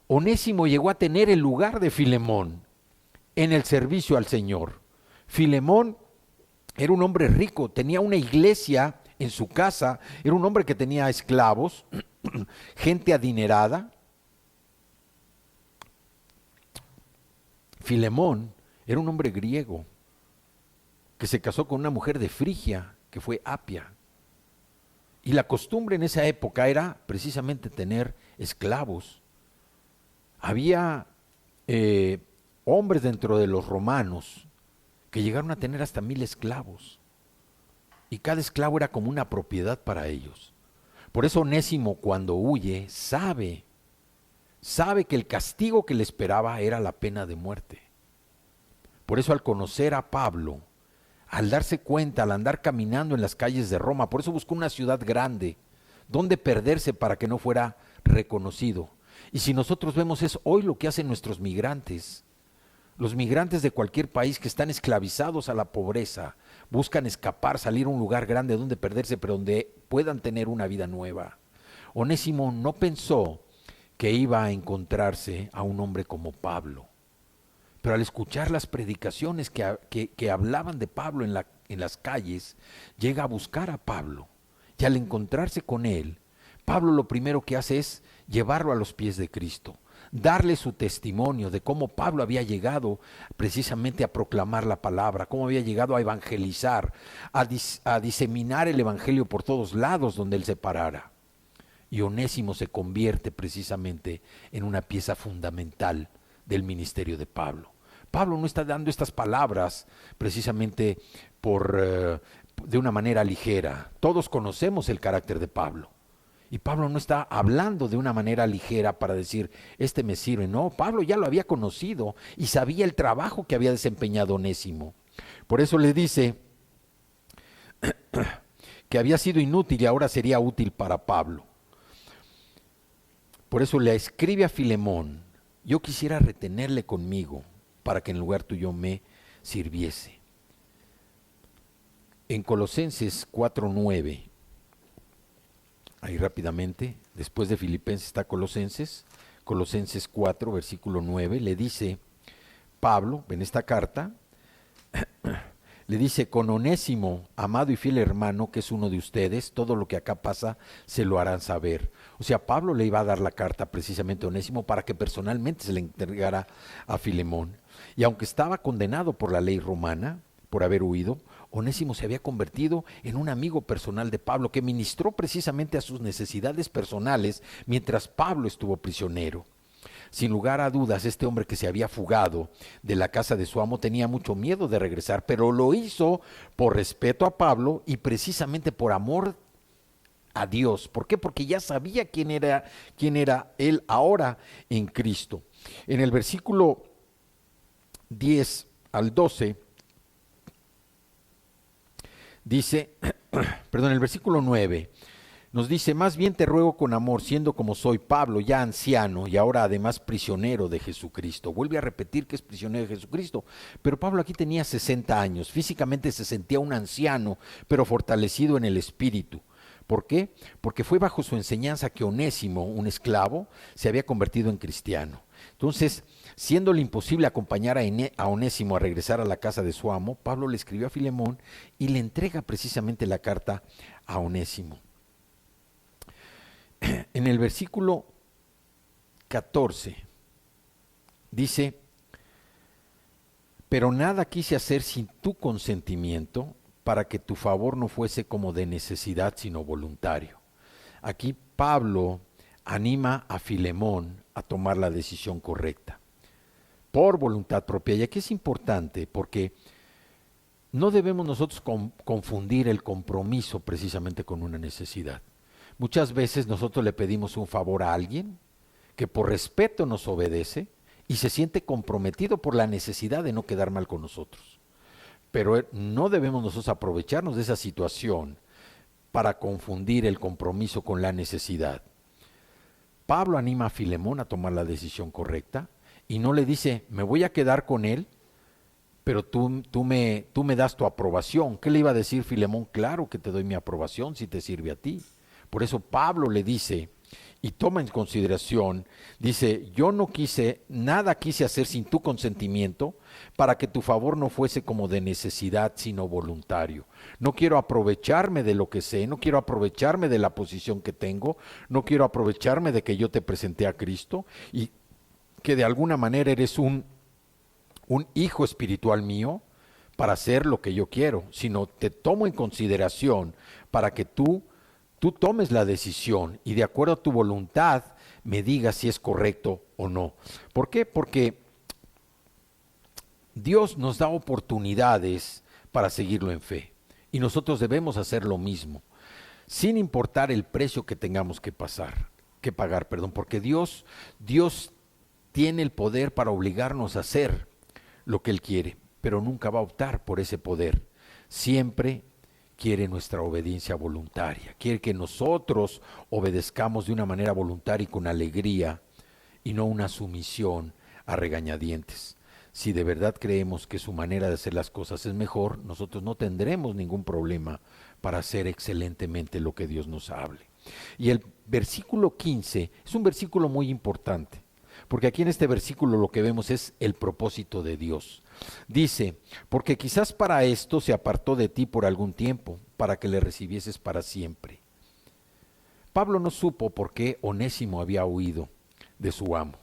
Onésimo llegó a tener el lugar de Filemón en el servicio al Señor. Filemón era un hombre rico, tenía una iglesia en su casa, era un hombre que tenía esclavos, gente adinerada. Filemón era un hombre griego que se casó con una mujer de Frigia, que fue Apia. Y la costumbre en esa época era precisamente tener esclavos. Había hombres dentro de los romanos que llegaron a tener hasta 1000 esclavos. Y cada esclavo era como una propiedad para ellos. Por eso Onésimo, cuando huye, sabe que el castigo que le esperaba era la pena de muerte. Por eso al conocer a Pablo, al darse cuenta, al andar caminando en las calles de Roma, por eso buscó una ciudad grande, donde perderse para que no fuera reconocido. Y si nosotros vemos, es hoy lo que hacen nuestros migrantes. Los migrantes de cualquier país que están esclavizados a la pobreza, buscan escapar, salir a un lugar grande donde perderse, pero donde puedan tener una vida nueva. Onésimo no pensó que iba a encontrarse a un hombre como Pablo, pero al escuchar las predicaciones que hablaban de Pablo en las calles, llega a buscar a Pablo, y al encontrarse con él, Pablo lo primero que hace es llevarlo a los pies de Cristo, darle su testimonio de cómo Pablo había llegado precisamente a proclamar la palabra, cómo había llegado a evangelizar, a diseminar el evangelio por todos lados donde él se parara. Y Onésimo se convierte precisamente en una pieza fundamental del ministerio de Pablo. Pablo no está dando estas palabras precisamente de una manera ligera. Todos conocemos el carácter de Pablo. Y Pablo no está hablando de una manera ligera para decir, este me sirve. No, Pablo ya lo había conocido y sabía el trabajo que había desempeñado Onésimo. Por eso le dice que había sido inútil y ahora sería útil para Pablo. Por eso le escribe a Filemón, yo quisiera retenerle conmigo para que en lugar tuyo me sirviese. En Colosenses 4:9, ahí rápidamente, después de Filipenses está Colosenses 4, versículo 9, le dice Pablo en esta carta, le dice: con Onésimo, amado y fiel hermano, que es uno de ustedes, todo lo que acá pasa se lo harán saber. O sea, Pablo le iba a dar la carta precisamente a Onésimo para que personalmente se le entregara a Filemón. Y aunque estaba condenado por la ley romana, por haber huido, Onésimo se había convertido en un amigo personal de Pablo, que ministró precisamente a sus necesidades personales mientras Pablo estuvo prisionero. Sin lugar a dudas, este hombre que se había fugado de la casa de su amo tenía mucho miedo de regresar, pero lo hizo por respeto a Pablo y precisamente por amor a Dios. ¿Por qué? Porque ya sabía quién era él ahora en Cristo. En el versículo 10 al 12 dice, perdón, el versículo 9 nos dice: más bien te ruego con amor, siendo como soy Pablo, ya anciano y ahora además prisionero de Jesucristo. Vuelve a repetir que es prisionero de Jesucristo, pero Pablo aquí tenía 60 años, físicamente se sentía un anciano, pero fortalecido en el espíritu. ¿Por qué? Porque fue bajo su enseñanza que Onésimo, un esclavo, se había convertido en cristiano. Entonces, siéndole imposible acompañar a Onésimo a regresar a la casa de su amo, Pablo le escribió a Filemón y le entrega precisamente la carta a Onésimo. En el versículo 14 dice: pero nada quise hacer sin tu consentimiento, para que tu favor no fuese como de necesidad, sino voluntario. Aquí Pablo anima a Filemón a tomar la decisión correcta, por voluntad propia. Y aquí es importante porque no debemos nosotros confundir el compromiso precisamente con una necesidad. Muchas veces nosotros le pedimos un favor a alguien que por respeto nos obedece y se siente comprometido por la necesidad de no quedar mal con nosotros. Pero no debemos nosotros aprovecharnos de esa situación para confundir el compromiso con la necesidad. Pablo anima a Filemón a tomar la decisión correcta y no le dice: me voy a quedar con él, pero tú me das tu aprobación. ¿Qué le iba a decir Filemón? Claro que te doy mi aprobación si te sirve a ti. Por eso Pablo le dice, y toma en consideración, dice: yo nada quise hacer sin tu consentimiento, para que tu favor no fuese como de necesidad, sino voluntario. No quiero aprovecharme de lo que sé, no quiero aprovecharme de la posición que tengo, no quiero aprovecharme de que yo te presenté a Cristo y que de alguna manera eres un hijo espiritual mío para hacer lo que yo quiero, sino te tomo en consideración para que tú tomes la decisión y de acuerdo a tu voluntad me digas si es correcto o no. ¿Por qué? Porque Dios nos da oportunidades para seguirlo en fe y nosotros debemos hacer lo mismo, sin importar el precio que tengamos que pagar, porque Dios tiene el poder para obligarnos a hacer lo que Él quiere, pero nunca va a optar por ese poder. Siempre quiere nuestra obediencia voluntaria, quiere que nosotros obedezcamos de una manera voluntaria y con alegría y no una sumisión a regañadientes. Si de verdad creemos que su manera de hacer las cosas es mejor, nosotros no tendremos ningún problema para hacer excelentemente lo que Dios nos hable. Y el versículo 15 es un versículo muy importante, porque aquí en este versículo lo que vemos es el propósito de Dios. Dice: porque quizás para esto se apartó de ti por algún tiempo, para que le recibieses para siempre. Pablo no supo por qué Onésimo había huido de su amo.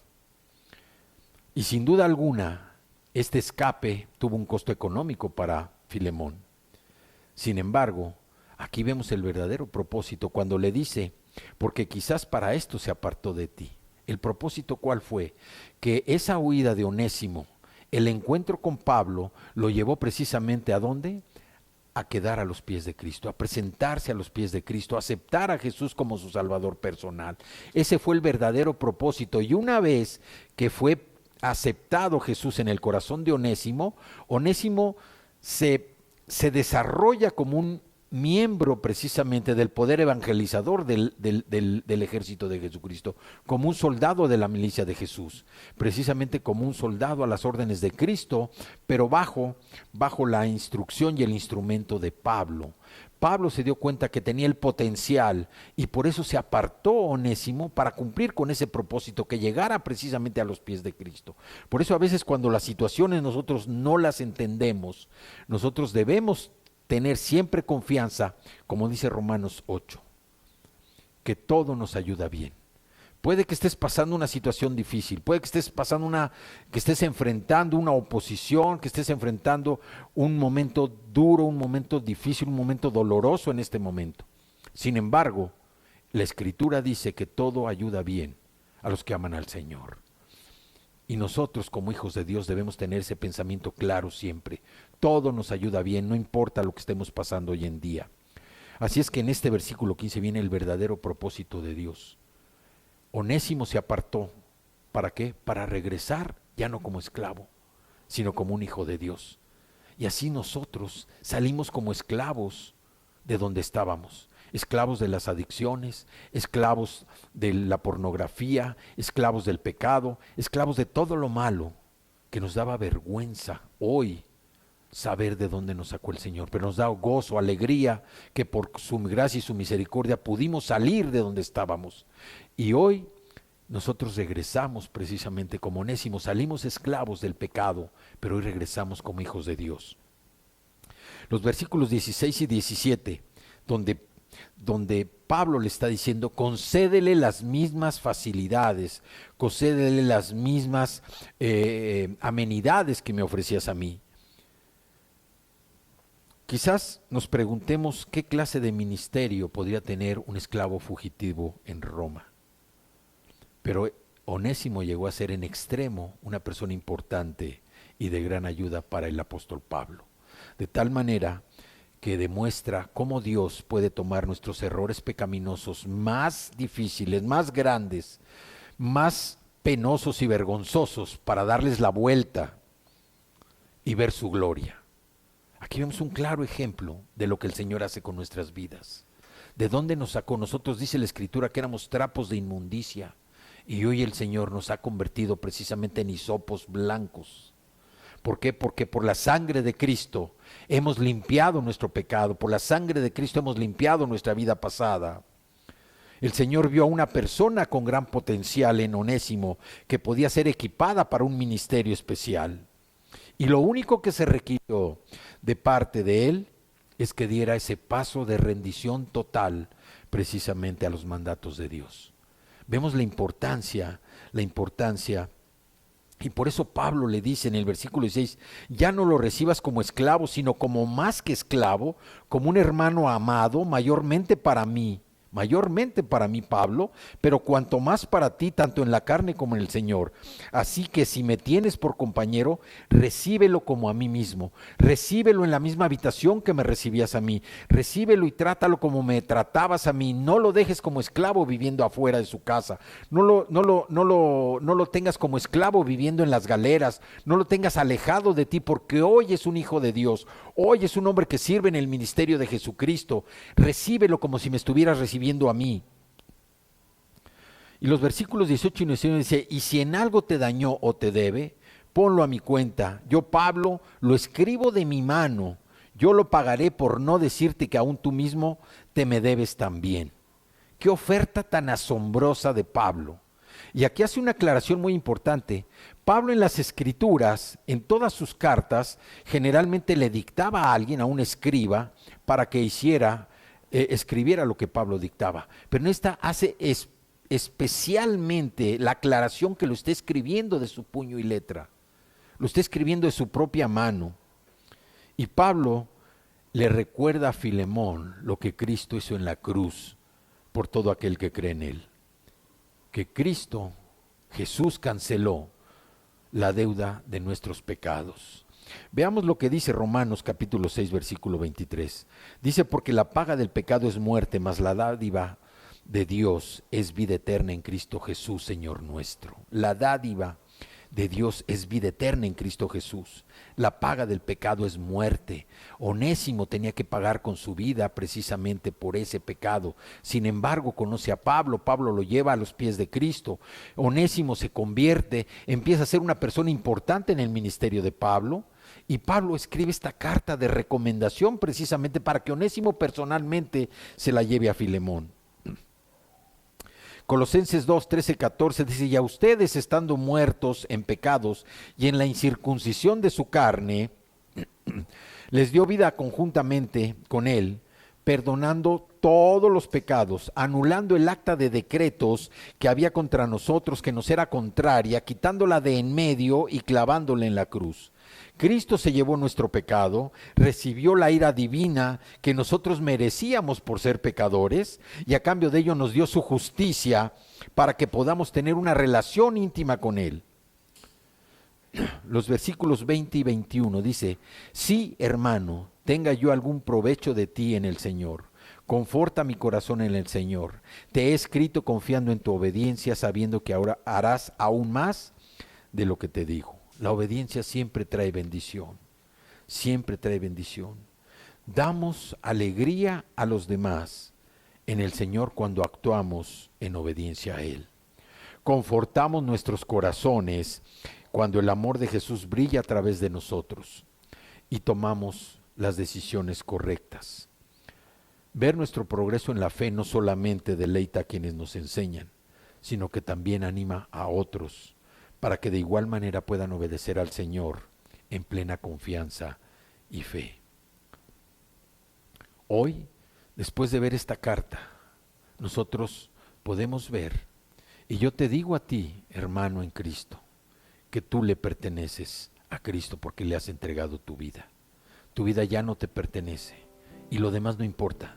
Y sin duda alguna, este escape tuvo un costo económico para Filemón. Sin embargo, aquí vemos el verdadero propósito cuando le dice: porque quizás para esto se apartó de ti. ¿El propósito cuál fue? Que esa huida de Onésimo, el encuentro con Pablo, lo llevó precisamente ¿a dónde? A quedar a los pies de Cristo, a presentarse a los pies de Cristo, a aceptar a Jesús como su Salvador personal. Ese fue el verdadero propósito. Y una vez que fue aceptado Jesús en el corazón de Onésimo, Onésimo se desarrolla como un miembro precisamente del poder evangelizador del ejército de Jesucristo, como un soldado de la milicia de Jesús, precisamente como un soldado a las órdenes de Cristo, pero bajo la instrucción y el instrumento de Pablo. Pablo se dio cuenta que tenía el potencial y por eso se apartó Onésimo para cumplir con ese propósito, que llegara precisamente a los pies de Cristo. Por eso a veces cuando las situaciones nosotros no las entendemos, nosotros debemos tener siempre confianza, como dice Romanos 8, que todo nos ayuda bien. Puede que estés pasando una situación difícil, puede que estés que estés enfrentando una oposición, que estés enfrentando un momento duro, un momento difícil, un momento doloroso en este momento. Sin embargo, la Escritura dice que todo ayuda bien a los que aman al Señor. Y nosotros como hijos de Dios debemos tener ese pensamiento claro siempre. Todo nos ayuda bien, no importa lo que estemos pasando hoy en día. Así es que en este versículo 15 viene el verdadero propósito de Dios. Onésimo se apartó. ¿Para qué? Para regresar ya no como esclavo, sino como un hijo de Dios. Y así nosotros salimos como esclavos de donde estábamos. Esclavos de las adicciones, esclavos de la pornografía, esclavos del pecado, esclavos de todo lo malo que nos daba vergüenza hoy saber de dónde nos sacó el Señor, pero nos da gozo, alegría, que por su gracia y su misericordia pudimos salir de donde estábamos. Y hoy nosotros regresamos precisamente como Onésimo, salimos esclavos del pecado, pero hoy regresamos como hijos de Dios. Los versículos 16 y 17, donde Pablo le está diciendo, concédele las mismas facilidades, concédele las mismas amenidades que me ofrecías a mí. Quizás nos preguntemos qué clase de ministerio podría tener un esclavo fugitivo en Roma. Pero Onésimo llegó a ser en extremo una persona importante y de gran ayuda para el apóstol Pablo. De tal manera que demuestra cómo Dios puede tomar nuestros errores pecaminosos más difíciles, más grandes, más penosos y vergonzosos para darles la vuelta y ver su gloria. Aquí vemos un claro ejemplo de lo que el Señor hace con nuestras vidas. ¿De dónde nos sacó? Nosotros dice la Escritura que éramos trapos de inmundicia y hoy el Señor nos ha convertido precisamente en hisopos blancos. ¿Por qué? Porque por la sangre de Cristo hemos limpiado nuestro pecado, por la sangre de Cristo hemos limpiado nuestra vida pasada. El Señor vio a una persona con gran potencial en Onésimo que podía ser equipada para un ministerio especial. Y lo único que se requirió de parte de él es que diera ese paso de rendición total precisamente a los mandatos de Dios. Vemos la importancia, y por eso Pablo le dice en el versículo 16, ya no lo recibas como esclavo, sino como más que esclavo, como un hermano amado, mayormente para mí, Pablo, pero cuanto más para ti, tanto en la carne como en el Señor. Así que si me tienes por compañero, recíbelo como a mí mismo, recíbelo en la misma habitación que me recibías a mí, recíbelo y trátalo como me tratabas a mí, no lo dejes como esclavo viviendo afuera de su casa, no lo tengas como esclavo viviendo en las galeras, no lo tengas alejado de ti, porque hoy es un hijo de Dios, hoy es un hombre que sirve en el ministerio de Jesucristo, recíbelo como si me estuvieras recibiendo a mí. Y los versículos 18 y 19 dice, y si en algo te dañó o te debe, ponlo a mi cuenta. Yo, Pablo, lo escribo de mi mano. Yo lo pagaré por no decirte que aún tú mismo te me debes también. Qué oferta tan asombrosa de Pablo. Y aquí hace una aclaración muy importante. Pablo en las Escrituras, en todas sus cartas, generalmente le dictaba a alguien, a un escriba, para que escribiera lo que Pablo dictaba. Pero en esta hace especialmente la aclaración que lo está escribiendo de su puño y letra. Lo está escribiendo de su propia mano. Y Pablo le recuerda a Filemón lo que Cristo hizo en la cruz por todo aquel que cree en él. Que Cristo, Jesús, canceló la deuda de nuestros pecados. Veamos lo que dice Romanos capítulo 6 versículo 23. Dice, porque la paga del pecado es muerte, mas la dádiva de Dios es vida eterna en Cristo Jesús, Señor nuestro. La dádiva de Dios es vida eterna en Cristo Jesús. La paga del pecado es muerte. Onésimo tenía que pagar con su vida precisamente por ese pecado. Sin embargo, conoce a Pablo, Pablo lo lleva a los pies de Cristo. Onésimo se convierte, empieza a ser una persona importante en el ministerio de Pablo, y Pablo escribe esta carta de recomendación precisamente para que Onésimo personalmente se la lleve a Filemón. Colosenses 2, 13, 14 dice: y a ustedes, estando muertos en pecados y en la incircuncisión de su carne, les dio vida conjuntamente con él, perdonando todos los pecados, anulando el acta de decretos que había contra nosotros, que nos era contraria, quitándola de en medio y clavándola en la cruz. Cristo se llevó nuestro pecado, recibió la ira divina que nosotros merecíamos por ser pecadores, y a cambio de ello nos dio su justicia para que podamos tener una relación íntima con Él. Los versículos 20 y 21 dice: sí, hermano, tenga yo algún provecho de ti en el Señor. Conforta mi corazón en el Señor. Te he escrito confiando en tu obediencia, sabiendo que ahora harás aún más de lo que te digo. La obediencia siempre trae bendición, siempre trae bendición. Damos alegría a los demás en el Señor cuando actuamos en obediencia a Él. Confortamos nuestros corazones cuando el amor de Jesús brilla a través de nosotros y tomamos las decisiones correctas. Ver nuestro progreso en la fe no solamente deleita a quienes nos enseñan, sino que también anima a otros para que de igual manera puedan obedecer al Señor en plena confianza y fe. Hoy, después de ver esta carta, nosotros podemos ver, y yo te digo a ti, hermano en Cristo, que tú le perteneces a Cristo porque le has entregado tu vida. Tu vida ya no te pertenece y lo demás no importa,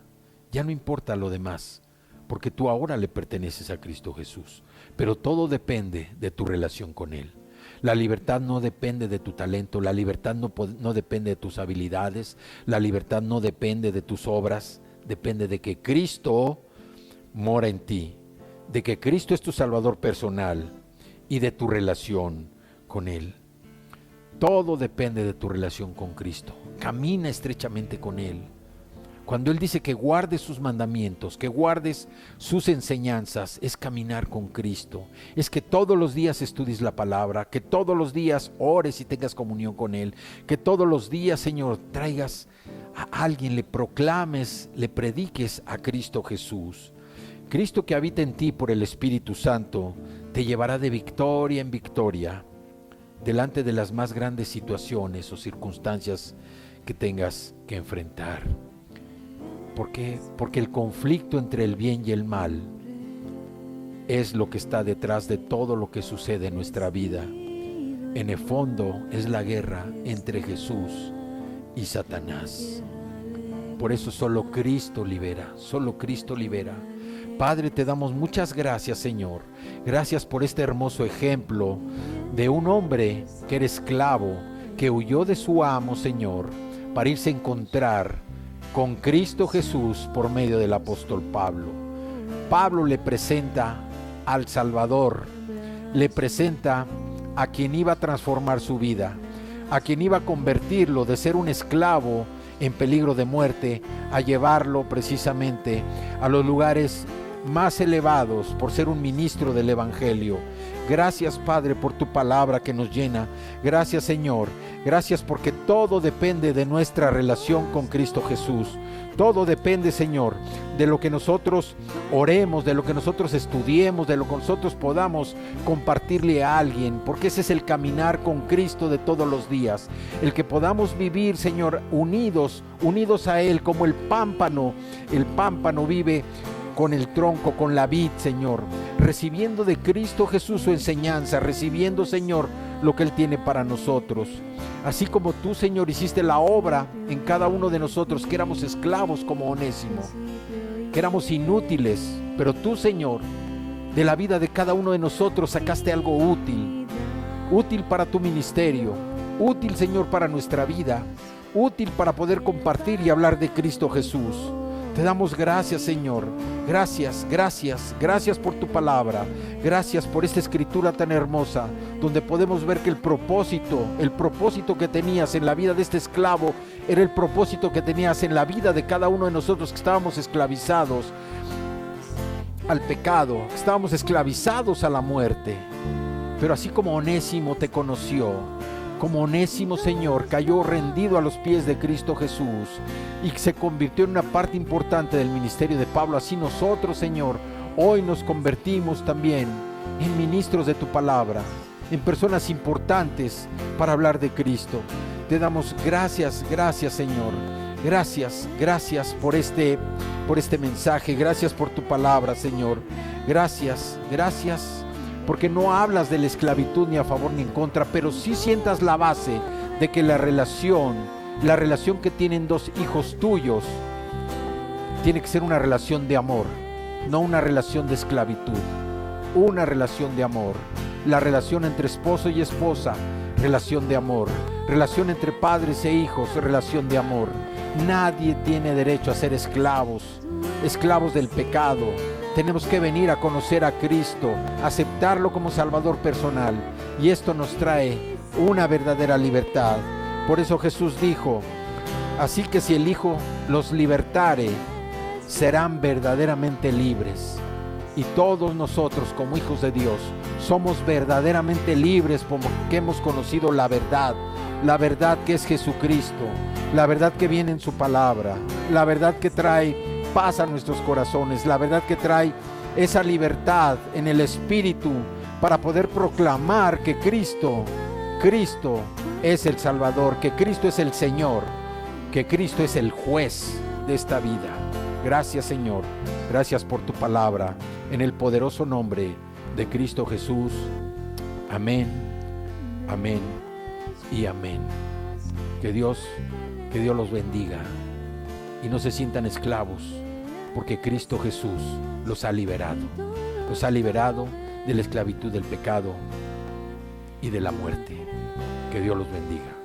ya no importa lo demás, porque tú ahora le perteneces a Cristo Jesús. Pero todo depende de tu relación con Él. La libertad no depende de tu talento, la libertad no depende de tus habilidades, la libertad no depende de tus obras, depende de que Cristo mora en ti, de que Cristo es tu Salvador personal y de tu relación con Él. Todo depende de tu relación con Cristo. Camina estrechamente con Él. Cuando Él dice que guardes sus mandamientos, que guardes sus enseñanzas, es caminar con Cristo. Es que todos los días estudies la palabra, que todos los días ores y tengas comunión con Él, que todos los días, Señor, traigas a alguien, le proclames, le prediques a Cristo Jesús. Cristo que habita en ti por el Espíritu Santo, te llevará de victoria en victoria, delante de las más grandes situaciones o circunstancias que tengas que enfrentar. ¿Por qué? Porque el conflicto entre el bien y el mal es lo que está detrás de todo lo que sucede en nuestra vida. En el fondo es la guerra entre Jesús y Satanás. Por eso solo Cristo libera, solo Cristo libera. Padre, te damos muchas gracias, Señor. Gracias por este hermoso ejemplo de un hombre que era esclavo, que huyó de su amo, Señor, para irse a encontrar con Cristo Jesús por medio del apóstol Pablo. Pablo le presenta al Salvador, le presenta a quien iba a transformar su vida, a quien iba a convertirlo de ser un esclavo en peligro de muerte, a llevarlo precisamente a los lugares más elevados por ser un ministro del Evangelio. Gracias, Padre, por tu palabra que nos llena. Gracias, Señor. Gracias porque todo depende de nuestra relación con Cristo Jesús. Todo depende, Señor, de lo que nosotros oremos, de lo que nosotros estudiemos, de lo que nosotros podamos compartirle a alguien, porque ese es el caminar con Cristo de todos los días. El que podamos vivir, Señor, unidos a Él, como el pámpano. El pámpano vive con el tronco, con la vid, Señor, recibiendo de Cristo Jesús su enseñanza, recibiendo, Señor, lo que Él tiene para nosotros. Así como tú, Señor, hiciste la obra en cada uno de nosotros, que éramos esclavos como Onésimo, que éramos inútiles, pero tú, Señor, de la vida de cada uno de nosotros sacaste algo útil, útil para tu ministerio, útil, Señor, para nuestra vida, útil para poder compartir y hablar de Cristo Jesús. Te damos gracias, Señor. Gracias, gracias, gracias por tu palabra. Gracias por esta escritura tan hermosa, donde podemos ver que el propósito que tenías en la vida de este esclavo era el propósito que tenías en la vida de cada uno de nosotros que estábamos esclavizados al pecado, que estábamos esclavizados a la muerte. Pero así como Onésimo te conoció, como Onésimo, Señor, cayó rendido a los pies de Cristo Jesús y se convirtió en una parte importante del ministerio de Pablo, así nosotros, Señor, hoy nos convertimos también en ministros de tu palabra, en personas importantes para hablar de Cristo. Te damos gracias, gracias, Señor. Gracias, gracias por este mensaje. Gracias por tu palabra, Señor. Gracias, gracias, porque no hablas de la esclavitud ni a favor ni en contra, pero sí sientas la base de que la relación que tienen dos hijos tuyos tiene que ser una relación de amor, no una relación de esclavitud, una relación de amor. La relación entre esposo y esposa, relación de amor. Relación entre padres e hijos, relación de amor. Nadie tiene derecho a ser esclavos del pecado. Tenemos que venir a conocer a Cristo, aceptarlo como Salvador personal, y esto nos trae una verdadera libertad. Por eso Jesús dijo: así que si el Hijo los libertare, serán verdaderamente libres. Y todos nosotros, como hijos de Dios, somos verdaderamente libres porque hemos conocido la verdad que es Jesucristo, la verdad que viene en su palabra, la verdad que trae paz a nuestros corazones, la verdad que trae esa libertad en el Espíritu para poder proclamar que Cristo es el Salvador, que Cristo es el Señor, que Cristo es el juez de esta vida. Gracias, Señor, gracias por tu palabra, en el poderoso nombre de Cristo Jesús. Amén, amén y amén. Que Dios los bendiga y no se sientan esclavos, porque Cristo Jesús los ha liberado de la esclavitud del pecado y de la muerte. Que Dios los bendiga.